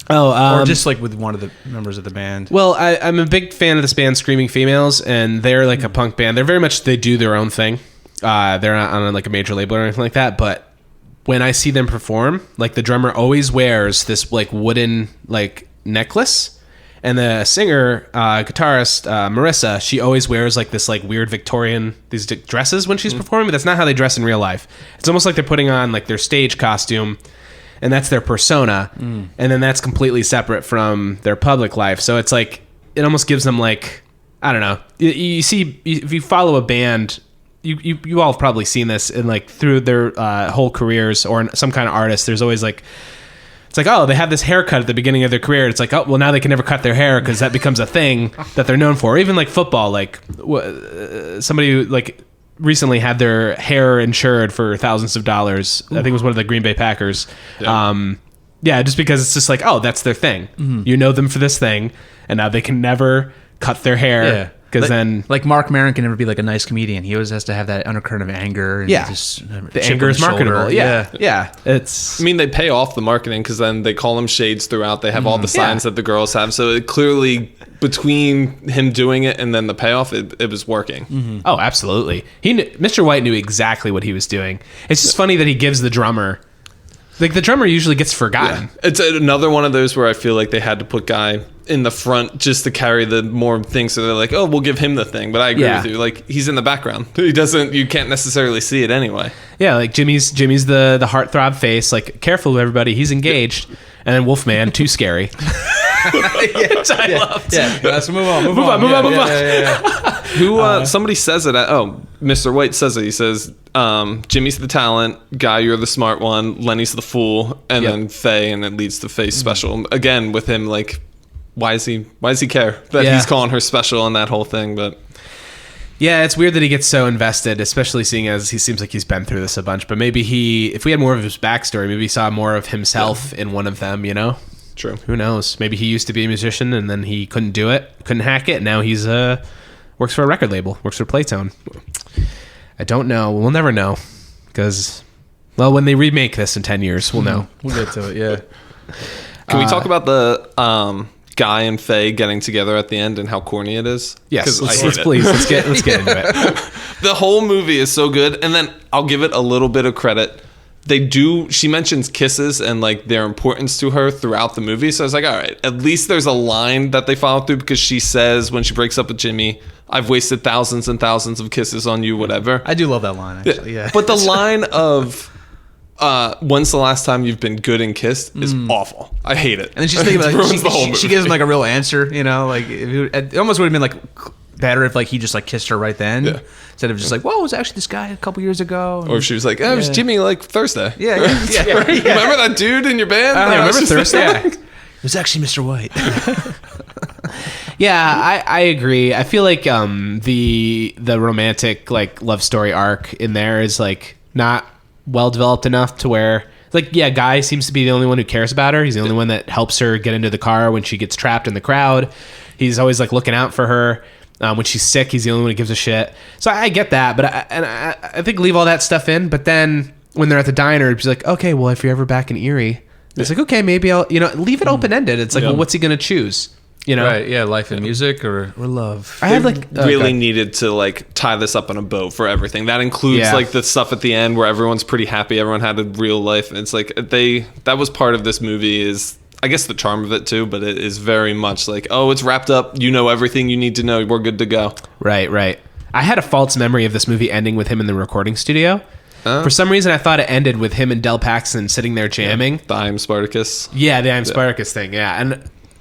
Or
just like with one of the members of the band.
Well, I'm a big fan of this band Screaming Females, and they're like a punk band. They're very much, they do their own thing. They're not on like a major label or anything like that, but when I see them perform, like the drummer always wears this like wooden like necklace. And the singer, guitarist, Marissa, she always wears like this like weird Victorian, these dresses when she's performing, but that's not how they dress in real life. It's almost like they're putting on like their stage costume, and that's their persona. And then that's completely separate from their public life. So it's like, it almost gives them like, I don't know. You see, if you follow a band, you all have probably seen this in like through their whole careers, or some kind of artist, there's always like, it's like, oh, they have this haircut at the beginning of their career. It's like, oh, well, now they can never cut their hair because that becomes a thing that they're known for. Or even like football, like somebody who like recently had their hair insured for thousands of dollars. I think it was one of the Green Bay Packers. Yeah, just because it's just like, oh, that's their thing. You know them for this thing, and now they can never cut their hair.
Yeah.
Because then,
like Mark Maron can never be like a nice comedian. He always has to have that undercurrent of anger. And just,
the anger is marketable. Yeah. It's.
I mean, they pay off the marketing because then they call him shades throughout. They have all the signs that the girls have. So it clearly, between him doing it and then the payoff, it was working.
Oh, absolutely. Mr. White knew exactly what he was doing. It's just funny that he gives the drummer. Like the drummer usually gets forgotten.
Yeah. It's another one of those where I feel like they had to put Guy in the front just to carry the more things. So they're like, oh, we'll give him the thing. But I agree with you. Like he's in the background. You can't necessarily see it anyway. Yeah,
like Jimmy's the heartthrob face. Like, careful everybody, he's engaged. And then Wolfman, too scary.
Which I loved. Yeah, let's move on.
Move on.
Who? Somebody says it. Mr. White says it. He says, "Jimmy's the talent guy. You're the smart one. Lenny's the fool, and then Faye, and it leads to Faye's special." Again, with him, like, why does he care that he's calling her special and that whole thing? But
yeah, it's weird that he gets so invested, especially seeing as he seems like he's been through this a bunch. But maybe if we had more of his backstory, maybe he saw more of himself in one of them, you know?
True.
Who knows? Maybe he used to be a musician and then he couldn't do it, couldn't hack it. Now he's works for a record label, works for Playtone. I don't know. We'll never know because, well, when they remake this in 10 years, we'll know.
We'll get to it, yeah.
Can we talk about the Guy and Faye getting together at the end and how corny it is?
Yes,
I hate
let's
it.
please let's get into it.
The whole movie is so good, and then I'll give it a little bit of credit. She mentions kisses and like their importance to her throughout the movie. So I was like, all right, at least there's a line that they follow through, because she says when she breaks up with Jimmy, "I've wasted thousands and thousands of kisses on you," whatever.
I do love that line, actually. Yeah.
But the line of when's the last time you've been good and kissed is awful. I hate it.
And then she's thinking
It
like
ruins the whole movie.
she gives him like a real answer, you know, like it almost would have been like better if like he just like kissed her right then instead of just like, "Whoa, it was actually this guy a couple years ago."
Or if she was like, "Oh, it was Jimmy like Thursday."
Yeah.
Remember that dude in your band?
Remember Thursday?
It was actually Mr. White.
Yeah, I agree. I feel like the romantic like love story arc in there is like not well developed enough to where like Guy seems to be the only one who cares about her. He's the only one that helps her get into the car when she gets trapped in the crowd. He's always like looking out for her. When she's sick, he's the only one who gives a shit. So I get that, but I think leave all that stuff in. But then when they're at the diner, she's like, "Okay, well, if you're ever back in Erie," it's like, "Okay, maybe I'll," leave it open ended. It's like, well, what's he gonna choose?
Right, yeah, life and music or love.
I had like
really needed to like tie this up on a bow for everything. That includes like the stuff at the end where everyone's pretty happy, everyone had a real life. And it's like that was part of this movie, is I guess the charm of it too, but it is very much like, oh, it's wrapped up, you know everything you need to know, we're good to go.
Right. I had a false memory of this movie ending with him in the recording studio. For some reason, I thought it ended with him and Del Paxton sitting there jamming.
The I'm Spartacus.
Yeah, the I'm Spartacus thing. Yeah,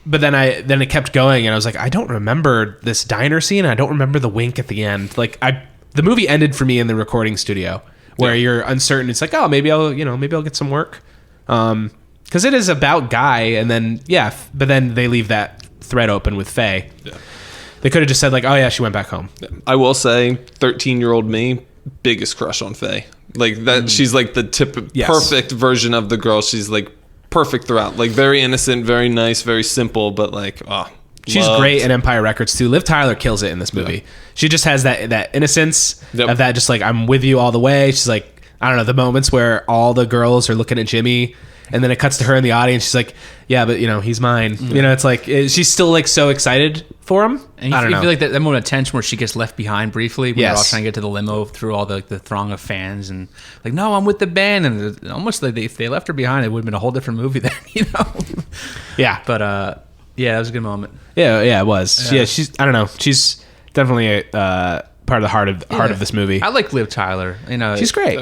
but then it kept going, and I was like, I don't remember this diner scene. I don't remember the wink at the end. Like the movie ended for me in the recording studio, where you're uncertain. It's like, oh, maybe I'll get some work, because it is about Guy, and then but then they leave that thread open with Faye. Yeah. They could have just said like, oh yeah, she went back home.
Yeah. I will say, 13-year-old me, biggest crush on Faye. Like that, she's like the perfect version of the girl. She's like perfect throughout, like very innocent, very nice, very simple, but like
she's great in Empire Records too. Liv Tyler kills it in this movie. She just has that innocence of that, just like, I'm with you all the way. She's like, I don't know, the moments where all the girls are looking at Jimmy and then it cuts to her in the audience, she's like, yeah, but he's mine. It's like she's still like so excited for him.
And
I don't know.
You feel like that moment of tension where she gets left behind briefly when they're all trying to get to the limo through all the throng of fans, and like, no, I'm with the band, and almost like if they left her behind, it would have been a whole different movie then,
Yeah.
But that was a good moment.
Yeah, it was. Yeah, she's definitely a part of the heart of this movie.
I like Liv Tyler.
She's great.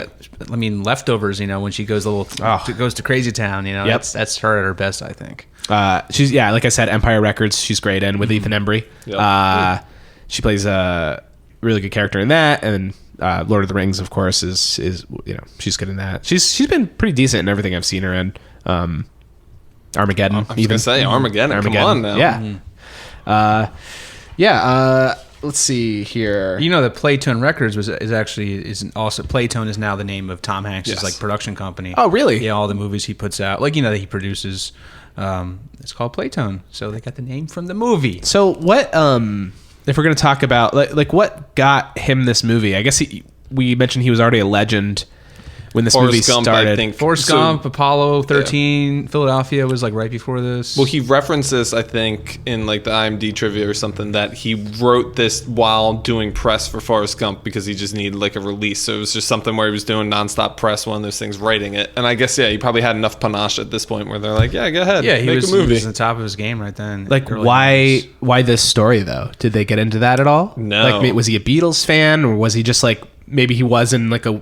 I mean, Leftovers. When she goes goes to Crazy Town. That's her at her best, I think.
She's like I said, Empire Records. She's great in with Ethan Embry. Yep. She plays a really good character in that, and Lord of the Rings, of course, is she's good in that. She's been pretty decent in everything I've seen her in. Armageddon.
I was gonna say Armageddon. Come on now.
Yeah. Let's see here.
That Playtone Records is also Playtone is now the name of Tom Hanks' like production company.
Oh, really?
Yeah, all the movies he puts out, like that he produces. It's called Playtone, so they got the name from the movie.
So what? If we're gonna talk about like what got him this movie, I guess we mentioned he was already a legend when this movie started.
I think.
Forrest Gump, Apollo 13, Philadelphia was like right before this.
Well, he references, I think, in like the IMDb trivia or something, that he wrote this while doing press for Forrest Gump because he just needed like a release. So it was just something where he was doing nonstop press, one of those things, writing it. And I guess, he probably had enough panache at this point where they're like, yeah, go ahead.
Yeah, he
was
on the top of his game right then.
Like, why this story though? Did they get into that at all?
No.
Like, was he a Beatles fan, or was he just like, maybe he was in like a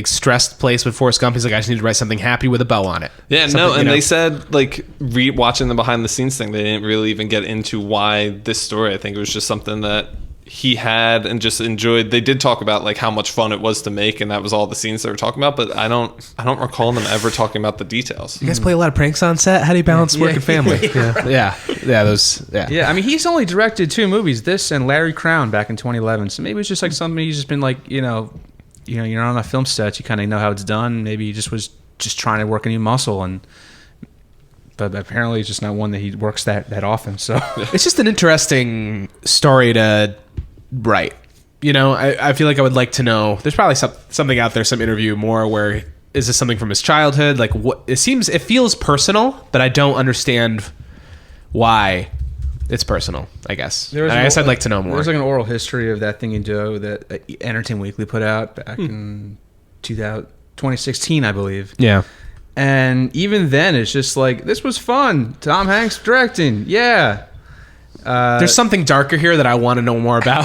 stressed place with Forrest Gump? He's like, I just need to write something happy with a bow on it.
Yeah, they said like watching the behind the scenes thing, they didn't really even get into why this story. I think it was just something that he had and just enjoyed. They did talk about like how much fun it was to make, and that was all the scenes they were talking about, but I don't recall them ever talking about the details.
You guys play a lot of pranks on set? How do you balance work and family? Yeah.
Yeah, I mean, he's only directed 2 movies, this and Larry Crown back in 2011. So maybe it's just like something he's just been like, you're on a film set, you kind of know how it's done. Maybe he just was just trying to work a new muscle, but apparently it's just not one that he works that often. So
It's just an interesting story to write. I feel like I would like to know. There's probably something out there, some interview more where is this something from his childhood? Like what? It feels personal, but I don't understand why it's personal. I guess. I'd like to know more.
There's like an oral history of that thing in Joe that Entertainment Weekly put out back in 2016, I believe.
Yeah.
And even then, it's just like, this was fun. Tom Hanks directing. Yeah.
There's something darker here that I want to know more about.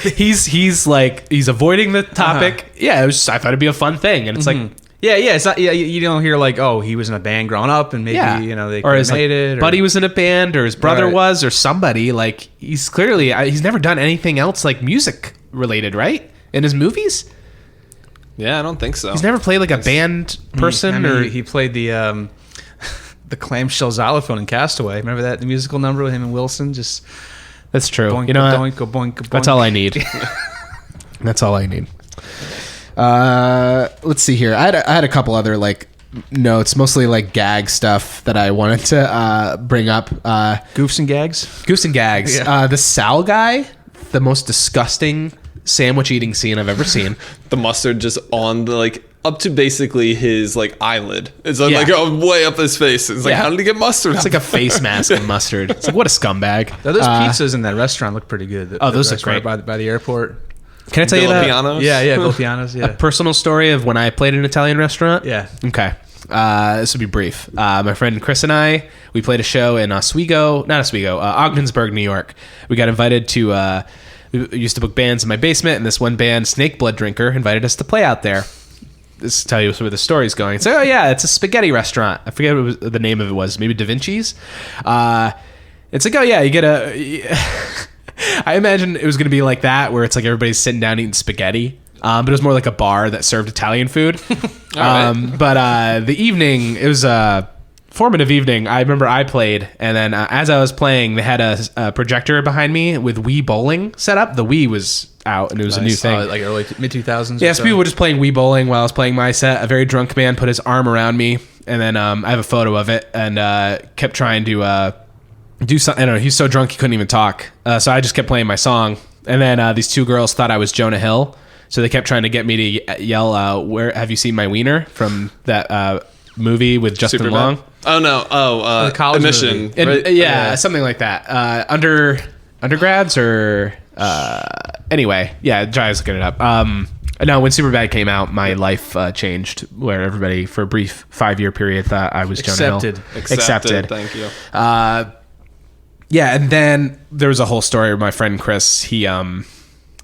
He's avoiding the topic. Yeah, I thought it'd be a fun thing, and it's like,
it's not. Yeah, you don't hear like, oh, he was in a band growing up, and maybe they
or his
made it. Or
buddy was in a band, or his brother was, or somebody. Like he's clearly he's never done anything else like music related, right? In his movies.
Yeah, I don't think so.
He's never played like a band person, or
he played the clamshell xylophone in Castaway. Remember that, the musical number with him and Wilson? Just
that's true.
Boink,
you know,
boink, boink, boink.
That's all I need. That's all I need. Let's see here. I had a couple other like notes, mostly like gag stuff that I wanted to bring up.
Goofs and gags.
Goofs and gags.
Yeah.
The Sal guy, the most disgusting sandwich eating scene I've ever seen.
The mustard just on the like up to basically his like eyelid. It's like way up his face. It's like, how did he get mustard?
It's like a face mask of mustard. It's like, what a scumbag.
Now, those pizzas in that restaurant look pretty good.
Those look great
by the airport.
Can I tell you that?
Yeah, Villapiano's, yeah.
A personal story of when I played an Italian restaurant?
Yeah.
Okay. This will be brief. My friend Chris and we played a show in Ogdensburg, New York. We got invited to, we used to book bands in my basement, and this one band, Snake Blood Drinker, invited us to play out there. This will tell you where the story's going. It's like, it's a spaghetti restaurant. I forget what the name of it was. Maybe Da Vinci's. It's like, you get I imagine it was going to be like that, where it's like everybody's sitting down eating spaghetti. But it was more like a bar that served Italian food. But the evening, it was a formative evening. I remember I played, and then as I was playing, they had a projector behind me with Wii bowling set up. The Wii was out, and it was a new thing.
Like early mid-2000s?
Yeah, so people were just playing Wii bowling while I was playing my set. A very drunk man put his arm around me, and then I have a photo of it, and kept trying to do something. I don't know, he's so drunk he couldn't even talk. So I just kept playing my song, and then these 2 girls thought I was Jonah Hill. So they kept trying to get me to yell, "Where have you seen my wiener?" from that movie with Justin
Superbad.
Long.
Oh no!
The college
Admission.
movie.
And, something like that. Undergrads or anyway, try looking it up. No, when Superbad came out, my life changed. Where everybody for a brief 5-year period thought I was Jonah Hill.
Accepted. Thank you.
And then there was a whole story of my friend Chris.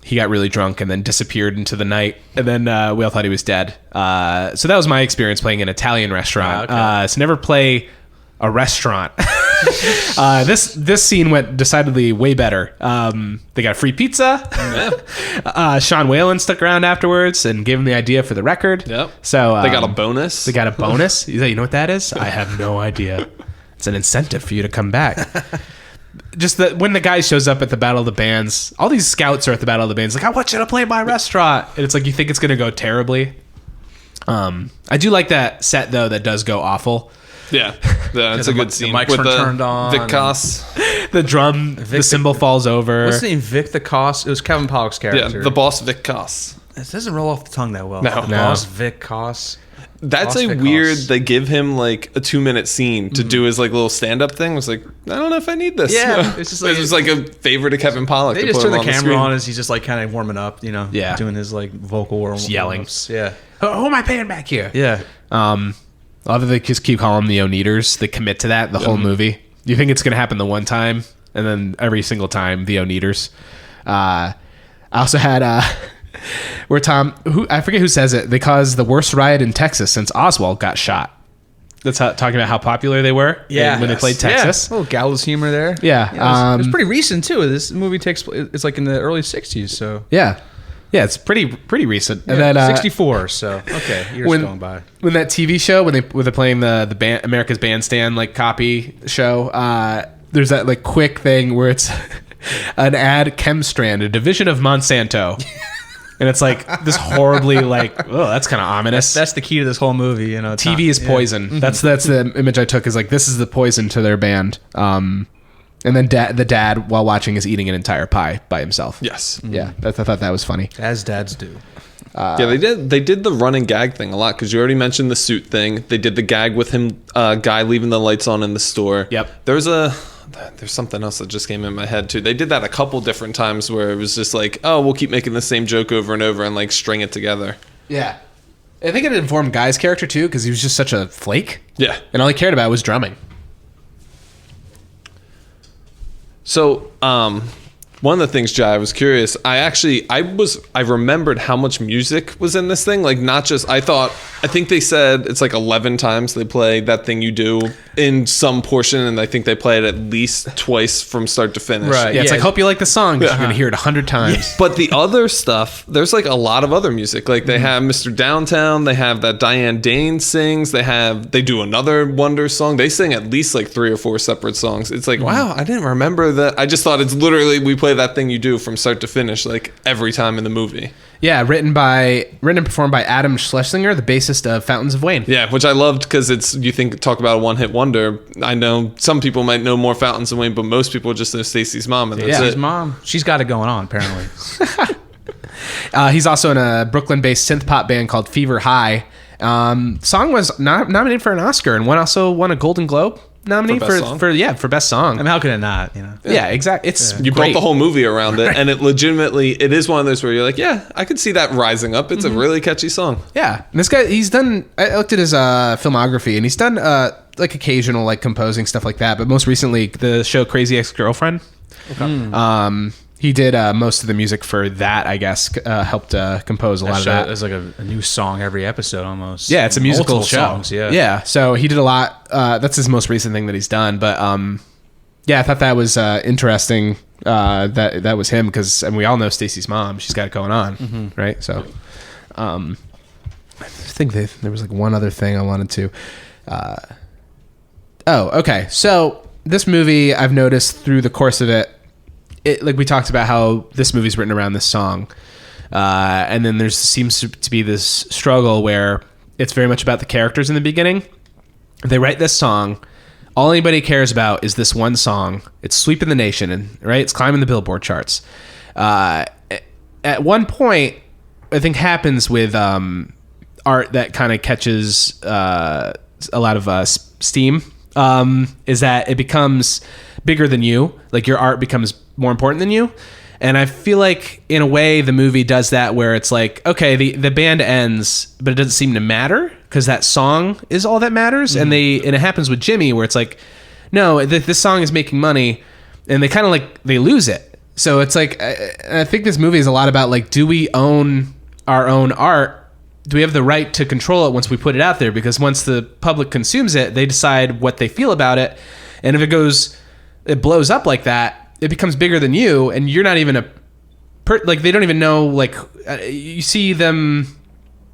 He got really drunk and then disappeared into the night, and then we all thought he was dead. So that was my experience playing an Italian restaurant. So never play a restaurant. This scene went decidedly way better. They got free pizza. Sean Whalen stuck around afterwards and gave him the idea for the record.
Yep.
So
they got a bonus.
They got a bonus. You know what that is? I have no idea. It's an incentive for you to come back. Just that when the guy shows up at the Battle of the Bands, all these scouts are at the Battle of the Bands, like, I want you to play my restaurant. And it's like, you think it's going to go terribly. I do like that set, though, that does go awful.
Yeah, it's a good scene.
The mics
with
were turned on.
Vic Koss.
The drum, the cymbal falls over.
What's his name? Vic the Koss? It was Kevin Pollak's character.
Yeah, the boss Vic Koss.
It doesn't roll off the tongue that well.
No.
Boss Vic Koss.
That's a weird. They give him like a 2-minute scene to do his like little stand-up thing. I was like, I don't know if I need this.
Yeah, it's just like
a favor to Kevin Pollak.
They just turn the camera on as he's just like kind of warming up,
Yeah.
doing his like vocal
yelling.
warm-ups. Yeah.
Who am I paying back here?
Yeah.
A lot of they just keep calling them the Oneaters. They commit to that the whole movie. You think it's going to happen the one time, and then every single time the Oneaters. I also had where Tom, I forget who says it. They caused the worst riot in Texas since Oswald got shot. That's talking about how popular they were. When they played Texas.
Yeah. A little gallows humor there.
Yeah.
It was pretty recent too. This movie it's like in the early 60s. So
Yeah, it's pretty recent. And
yeah,
then
64. So okay, years going by.
When that TV show when they're playing the band, America's Bandstand like copy show, there's that like quick thing where it's an ad, Chemstrand, a division of Monsanto. And it's like this horribly like, oh, that's kind of ominous.
That's the key to this whole movie, you know.
TV is poison. Mm-hmm. That's the image I took, is like, this is the poison to their band. And then the dad, while watching, is eating an entire pie by himself.
Yes.
Yeah, I thought that was funny.
As dads do.
Yeah, they did the running gag thing a lot, because you already mentioned the suit thing. They did the gag with him, guy leaving the lights on in the store.
Yep.
There's something else that just came in my head too. They did that a couple different times where it was just like, oh, we'll keep making the same joke over and over and like string it together.
Yeah. I think it informed Guy's character too, because he was just such a flake.
Yeah.
And all he cared about was drumming.
So, one of the things, Jai, I was curious. I remembered how much music was in this thing. Like, not just, I think they said it's like 11 times they play That Thing You Do in some portion, and I think they play it at least twice from start to finish.
Right.
Yeah, it's
Yeah.
like, hope you like the song, because you're going to hear it 100 times.
But the other stuff, there's like a lot of other music. Like they have Mr. Downtown, they have that Diane Dane sings, they do another Wonder song. They sing at least like 3 or 4 separate songs. It's like, wow, I didn't remember that. I just thought it's literally, we play That Thing You Do from start to finish, like every time in the movie.
Yeah, written and performed by Adam Schlesinger, the bassist of Fountains of Wayne.
Yeah, which I loved, because talk about a one-hit wonder. I know some people might know more Fountains of Wayne, but most people just know Stacey's mom, and that's it.
His mom. She's got it going on, apparently.
He's also in a Brooklyn-based synth pop band called Fever High. Song was nominated for an Oscar, and also won a Golden Globe nominee for best song.
I mean, how could it not? You know.
Yeah, exactly.
You built the whole movie around it, and it is one of those where you're like, yeah, I could see that rising up. It's a really catchy song.
Yeah, and this guy, I looked at his filmography, and he's done like occasional like composing stuff like that, but most recently the show Crazy Ex-Girlfriend. Okay. He did most of the music for that, I guess. Helped compose a lot of that.
It's like a new song every episode almost.
Yeah, it's a musical
Multiple
show.
Songs, yeah.
Yeah, so he did a lot. That's his most recent thing that he's done. But yeah, I thought that was interesting. That was him, because we all know Stacey's mom. She's got it going on, right? So I think there was like one other thing I wanted to. Okay. So this movie, I've noticed through the course of it, like we talked about how this movie's written around this song, and then there seems to be this struggle where it's very much about the characters in the beginning. They write this song, all anybody cares about is this one song. It's sweeping the nation, and right, it's climbing the Billboard charts. At one point, I think happens with art that kind of catches a lot of steam. Is that it becomes bigger than you, like your art becomes more important than you. And I feel like in a way the movie does that, where it's like, okay, the band ends, but it doesn't seem to matter because that song is all that matters. And it happens with Jimmy, where it's like, no, this song is making money, and they kind of like, they lose it. So it's like, I think this movie is a lot about like, do we own our own art? Do we have the right to control it once we put it out there? Because once the public consumes it, they decide what they feel about it. And if it blows up like that, it becomes bigger than you, and you're not even like, they don't even know, like, you see them.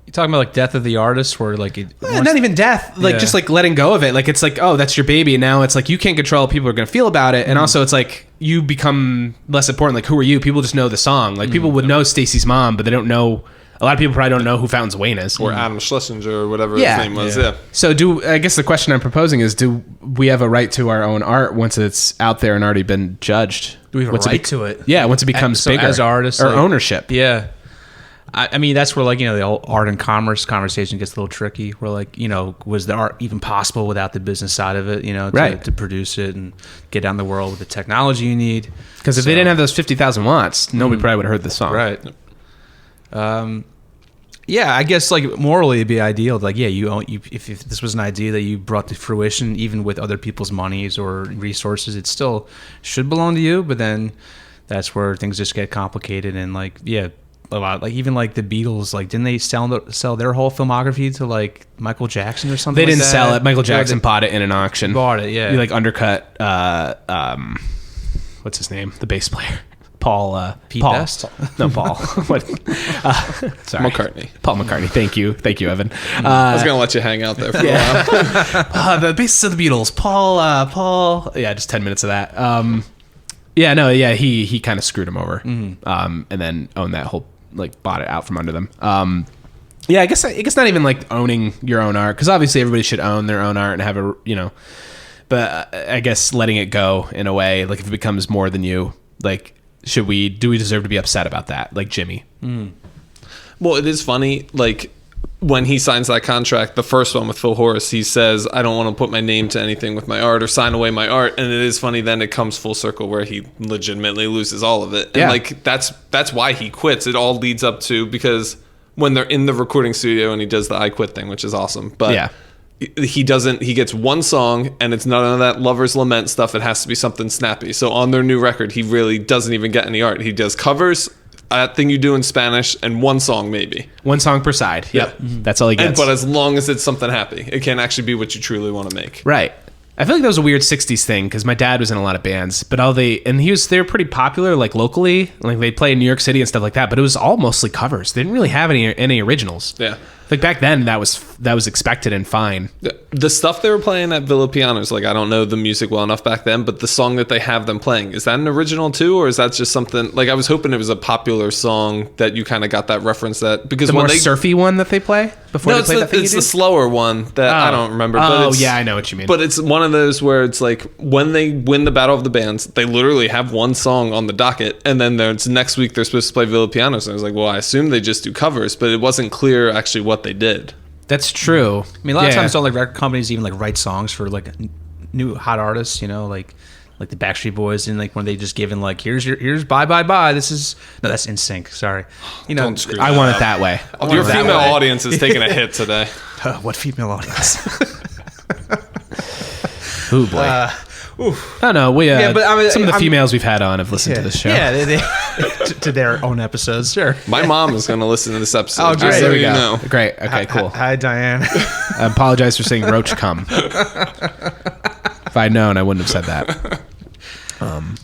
You talking about like death of the artist, where like
not even death, like just like letting go of it. Like, it's like, oh, that's your baby. And now it's like, you can't control how people are going to feel about it. And also it's like, you become less important. Like, who are you? People just know the song. Like, people would know Stacey's mom, but they don't know. A lot of people probably don't know who Fountains of Wayne is.
Or Adam Schlesinger, or whatever his name was. Yeah.
So I guess the question I'm proposing is, do we have a right to our own art once it's out there and already been judged?
Do we have a right to it?
Yeah, once it becomes bigger.
As artists.
Or
like,
ownership.
Yeah. I mean, that's where, like, you know, the whole art and commerce conversation gets a little tricky, where, like, you know, was the art even possible without the business side of it, you know, to produce it and get down the world with the technology you need?
Because if they didn't have those 50,000 watts, nobody probably would have heard this song.
Right. Yeah, I guess, like, morally it'd be ideal. Like, yeah, if this was an idea that you brought to fruition, even with other people's monies or resources, it still should belong to you. But then that's where things just get complicated, and, like, yeah, a lot. Like even like the Beatles, like didn't they sell their whole filmography to like Michael Jackson or something?
They didn't
like that?
sell it. Michael Jackson
They
bought it in an auction.
bought it, yeah.
He like undercut. What's his name? The bass player. Paul.
Pete
Paul.
Best?
No, Paul. What? Sorry.
McCartney.
Paul McCartney. Thank you, Evan.
I was gonna let you hang out there for a while.
The bassist of the Beatles, Paul. Yeah, just 10 minutes of that. He kind of screwed him over, and then owned that whole, like, bought it out from under them. I guess not even like owning your own art, because obviously everybody should own their own art and have a, but I guess letting it go in a way, like if it becomes more than you, like, do we deserve to be upset about that? Like Jimmy.
Well, it is funny, like, when he signs that contract, the first one with Phil Horace, he says, I don't want to put my name to anything with my art or sign away my art. And it is funny, then it comes full circle where he legitimately loses all of it. And like, that's why he quits. It all leads up to, because when they're in the recording studio and he does the I quit thing, which is awesome. But he gets one song and it's none of that lover's lament stuff. It has to be something snappy. So on their new record, he really doesn't even get any art. He does covers, that thing you do in Spanish, and one song maybe.
One song per side. Yep. That's all he gets.
But as long as it's something happy, it can't actually be what you truly want to make.
Right. I feel like that was a weird 60s thing, because my dad was in a lot of bands, but they were pretty popular, like locally, like they'd play in New York City and stuff like that, but it was all mostly covers. They didn't really have any originals.
Yeah.
Like back then, that was expected and fine.
The stuff they were playing at Villa Pianos, like, I don't know the music well enough back then, but the song that they have them playing, is that an original too, or is that just something, like, I was hoping it was a popular song that you kind of got that reference, that, because
The
when
more surfy one that they play before they play that thing
it's the slower one that I don't remember. But
I know what you mean.
But it's one of those where it's like, when they win the Battle of the Bands, they literally have one song on the docket, and then there's next week they're supposed to play Villa Pianos, and I was like, well, I assume they just do covers, but it wasn't clear actually what they did.
That's true.
I mean, a lot of times don't like record companies even like write songs for like new hot artists, like the Backstreet Boys, and like when they just given like here's bye. That's NSYNC. Sorry,
Don't screw
I
that
want
up.
it that way.
Your female audience is taking a hit today.
What female audience?
Oh boy. Oh no,
but I mean,
some of the females we've had on have listened to this show.
Yeah, they to their own episodes. Sure.
My mom is going to listen to this episode.
Oh, great.
Just so
There we
you
go.
know.
Great. Okay, cool.
Hi, Diane.
I apologize for saying roach cum. If I'd known, I wouldn't have said that.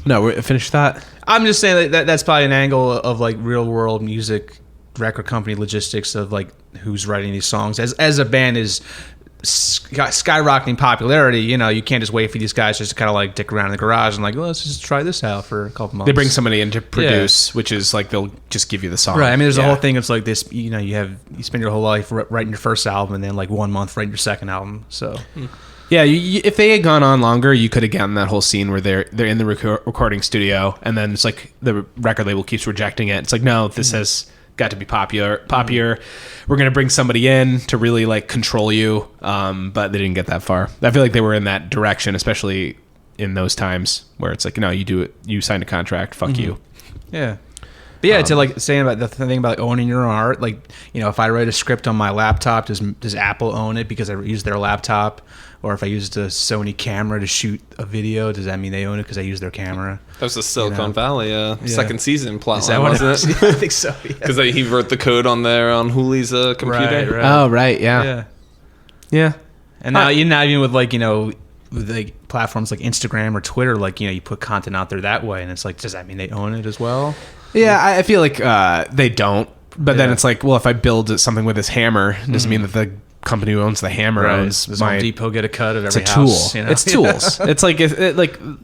No, we're finished that.
I'm just saying that's probably an angle of like real world music record company logistics of like who's writing these songs. As a band is skyrocketing popularity, you can't just wait for these guys just to kind of like dick around in the garage and like, well, let's just try this out for a couple months.
They bring somebody in to produce, which is like they'll just give you the song.
Right. I mean, there's a whole thing. It's like this. You spend your whole life writing your first album, and then like 1 month writing your second album. So.
Yeah, if they had gone on longer, you could have gotten that whole scene where they're in the recording studio, and then it's like the record label keeps rejecting it. It's like, no, this has got to be popular. We're going to bring somebody in to really like control you, but they didn't get that far. I feel like they were in that direction, especially in those times where it's like, no, you do it, you signed a contract, fuck you.
Yeah. But yeah, to like saying about the thing about like owning your own art, like, if I write a script on my laptop, does Apple own it because I use their laptop? Or if I used a Sony camera to shoot a video, does that mean they own it because I use their camera?
That was the Silicon Valley second season plot
Is that
line,
what
wasn't it?
I think so.
Because he wrote the code on Hooley's computer.
Right.
Oh, right, yeah.
And now, even with like, with like platforms like Instagram or Twitter, like, you put content out there that way, and it's like, does that mean they own it as well?
Yeah, I feel like they don't. But then it's like, well, if I build something with this hammer, it doesn't mean that the company who owns the hammer owns
Does
my
Home Depot get a cut of every
it's a
house?
tool. It's tools. It's like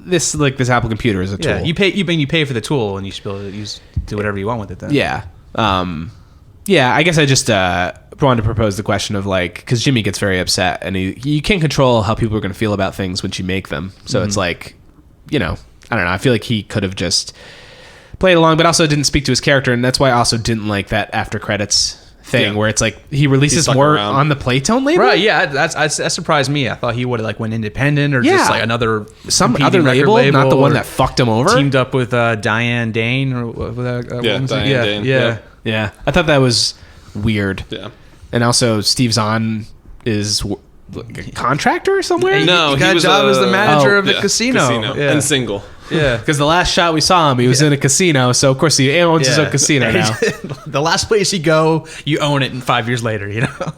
this Apple computer is a tool.
Yeah, you pay for the tool, and you should be able to do whatever you want with it. Then
Yeah. I guess I just wanted to propose the question of like, because Jimmy gets very upset, and you can't control how people are going to feel about things once you make them. So it's like, I don't know. I feel like he could have just played along, but also didn't speak to his character, and that's why I also didn't like that after credits thing where it's like he releases more on the Playtone label.
Right? Yeah, that surprised me. I thought he would have like went independent or just like
some
competing
other
record
label, not the one that fucked him over.
Teamed up with Diane Dane or
Diane Dane.
Yeah. I thought that was weird.
Yeah.
And also Steve Zahn is like a contractor somewhere.
No,
he got a job as the manager of the casino.
And single.
Yeah.
Because the last shot we saw him, he was in a casino. So, of course, he owns his own casino now.
The last place you go, you own it, and 5 years later, you know?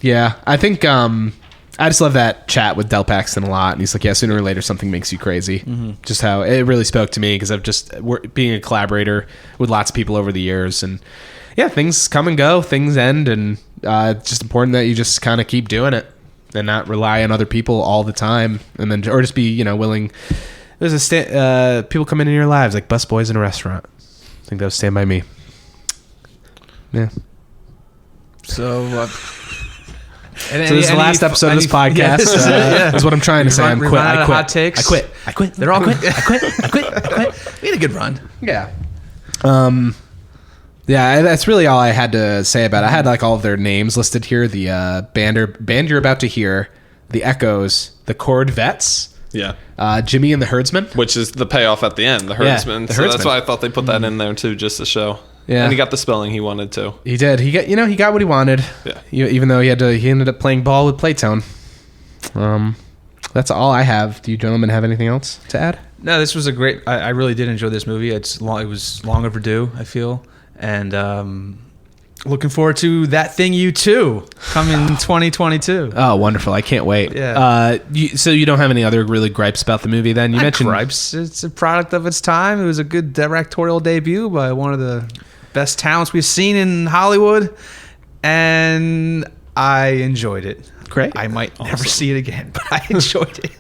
Yeah, I think I just love that chat with Del Paxton a lot. And he's like, yeah, sooner or later, something makes you crazy. Just how it really spoke to me because I've just being a collaborator with lots of people over the years. And yeah, things come and go, things end. And it's just important that you just kind of keep doing it and not rely on other people all the time. And then, or just be, you know, willing. There's people come into your lives like busboys in a restaurant. I think that was Stand By Me. Yeah.
So,
So this is the last episode of this podcast.
Yeah, this is it, yeah.
That's what I'm trying to say. I quit.
Hot takes.
I quit.
They're all quit. I quit. We had a good run.
Yeah. Yeah, that's really all I had to say about it. I had like all of their names listed here. The band you're about to hear, the Echoes, the Corvettes, Jimmy and the Herdsmen,
which is the payoff at the end, the Herdsmen.
the
So
Herdsmen.
that's why I thought they put that in there too, just to show.
Yeah.
And he got the spelling he wanted to.
He did. He got what he wanted.
Yeah.
Even though he ended up playing ball with Playtone. That's all I have. Do you gentlemen have anything else to add?
No, this was a great. I really did enjoy this movie. It was long overdue, I feel, and looking forward to That Thing You Too coming 2022.
Oh, wonderful! I can't wait.
Yeah.
So you don't have any other really gripes about the movie? Then you
Not
mentioned
gripes. It's a product of its time. It was a good directorial debut by one of the best talents we've seen in Hollywood, and I enjoyed it.
Great.
I might never see it again, but I enjoyed it.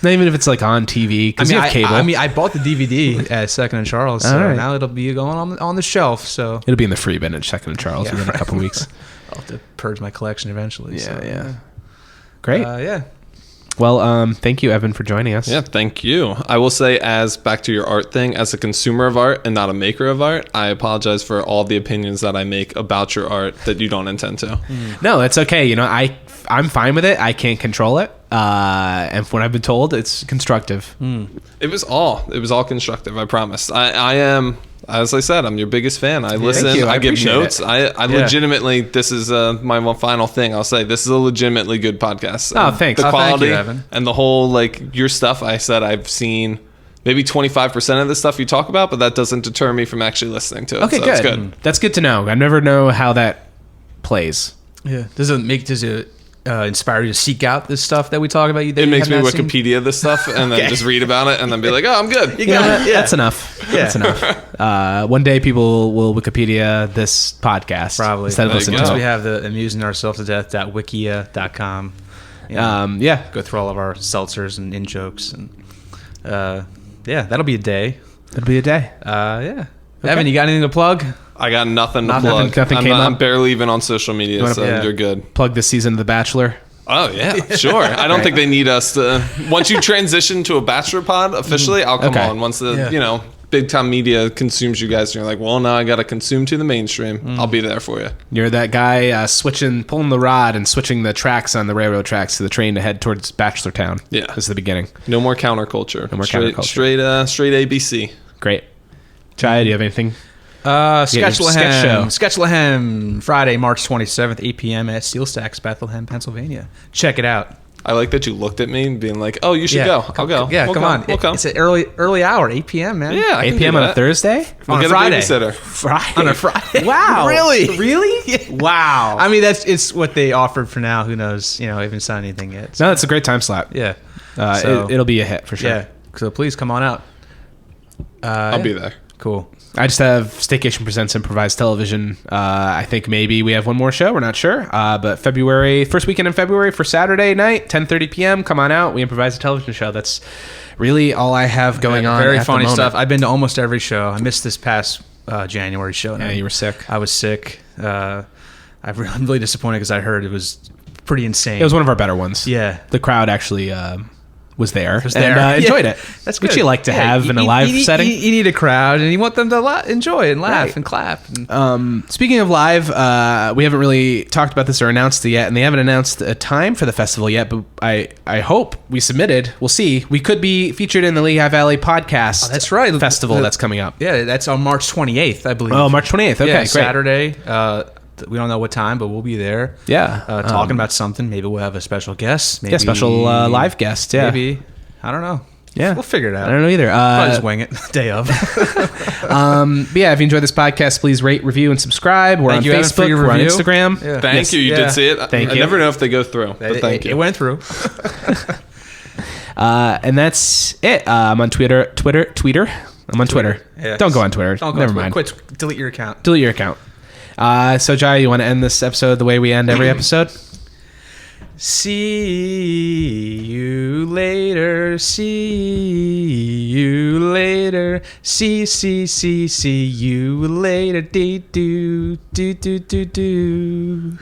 Not even if it's like on TV because you have cable.
I bought the DVD at Second and Charles, so
All right.
now it'll be going on the shelf. So
It'll be in the free bin at Second and Charles
Yeah,
within a
right.
couple weeks.
I'll have to purge my collection eventually.
Great.
Yeah.
Well, thank you, Evan, for joining us.
Yeah, thank you. I will say, as back to your art thing, as a consumer of art and not a maker of art, I apologize for all the opinions that I make about your art that you don't intend to.
No, it's okay. You know, I'm fine with it. I can't control it. And from what I've been told, it's constructive.
It was all constructive. I promise. I am, as I said, I'm your biggest fan. I listen.
you. I
I give
appreciate
notes.
it.
I legitimately. This is my one final thing. I'll say this is a legitimately good podcast.
Oh,
And
thanks.
The
Oh,
thank
quality
you, Evan.
and the whole your stuff. I said I've seen maybe 25% of the stuff you talk about, but that doesn't deter me from actually listening to it.
Okay,
so
good.
It's good.
That's good to know. I never know how that plays.
Yeah. Does it inspire you to seek out this stuff that we talk about?
It makes me Wikipedia this stuff and then just read about it and then be like, oh, I'm good.
You got it. Yeah.
That's enough. That's enough. One day people will Wikipedia this podcast.
Probably.
Instead of
There you
listening
go.
to
Once we
it.
have the amusing ourselves to death.wikia.com.
Yeah.
Go through all of our seltzers and in jokes and that'll be a day.
It'll be a day.
Yeah. Evan, you got anything to plug?
I got nothing to
Nothing-
plug.
nothing came
I'm
up?
barely even on social media,
wanna-
so
Yeah.
you're good.
Plug this season of The Bachelor.
Oh yeah, sure. I don't think they need us to. Once you transition to a Bachelor pod officially, I'll come
Okay.
on. Once the big time media consumes you guys, and you're like, well, now I got to consume to the mainstream. I'll be there for you.
You're that guy pulling the rod and switching the tracks on the railroad tracks to the train to head towards Bachelortown.
Yeah.
This is the beginning.
No more counterculture.
No more
straight,
counterculture.
Straight ABC.
Great. Chai, do you have anything?
Sketch
your sketch show.
Sketchlahem, Friday, March 27th, 8 p.m. at Steel Stacks, Bethlehem, Pennsylvania. Check it out.
I like that you looked at me being like, oh, you should go. I'll go.
Yeah,
We'll
come on.
We'll come.
It's an early hour, 8 p.m., man.
Yeah, I
8
can
p.m.
do
on a
that.
Thursday?
We'll
on a
get
Friday.
a babysitter.
Friday.
On a Friday.
Wow.
Really?
Really?
Yeah.
Wow.
I mean, it's what they offered for now. Who knows? I haven't signed anything yet. So,
No, that's a great time slot.
yeah. So-
It'll be a hit for sure.
Yeah. So please come on out.
I'll be there.
Cool.
I just have Staycation Presents Improvised Television. I think maybe we have one more show. We're not sure. But first weekend in February for Saturday night, 10:30 p.m. Come on out. We improvise a television show. That's really all I have going on.
Very
at the
funny
moment.
stuff. I've been to almost every show. I missed this past January show.
Yeah, you were sick.
I was sick. I'm really disappointed because I heard it was pretty insane.
It was one of our better ones.
Yeah.
The crowd actually was there.
Was there.
And enjoyed
Yeah.
it.
That's
Which
good.
you like to
Yeah,
have in a live setting.
You need a crowd, and you want them to enjoy and laugh
Right.
and clap. And,
Speaking of live, we haven't really talked about this or announced it yet, and they haven't announced a time for the festival yet, but I hope we submitted. We'll see. We could be featured in the Lehigh Valley Podcast
that's right.
festival that's coming up.
yeah, that's on March 28th, I believe.
Oh, March 28th. Okay,
Yeah,
great.
Saturday. We don't know what time, but we'll be there.
Yeah.
Talking about something. Maybe we'll have a special guest. Maybe,
special live guest. Yeah.
Maybe. I don't know.
Yeah.
We'll figure it out.
I don't know either.
Probably just wing it. Day of.
But yeah, if you enjoyed this podcast, please rate, review, and subscribe. We're on
Thank you, Evan, for
Facebook.
your
We're on
review.
Instagram.
Yeah.
Thank you. You
Yeah.
did see it.
Thank
I
you.
never know if they go through, but thank you.
It went through.
And that's it. I'm on Twitter. I'm on Twitter.
Yeah.
Don't go on Twitter.
Don't go
Never
through.
mind.
Quit. Delete your account.
Delete your account. So, Jai, you want to end this episode the way we end every episode?
See you later. See you later. See you later. Do do do do do do.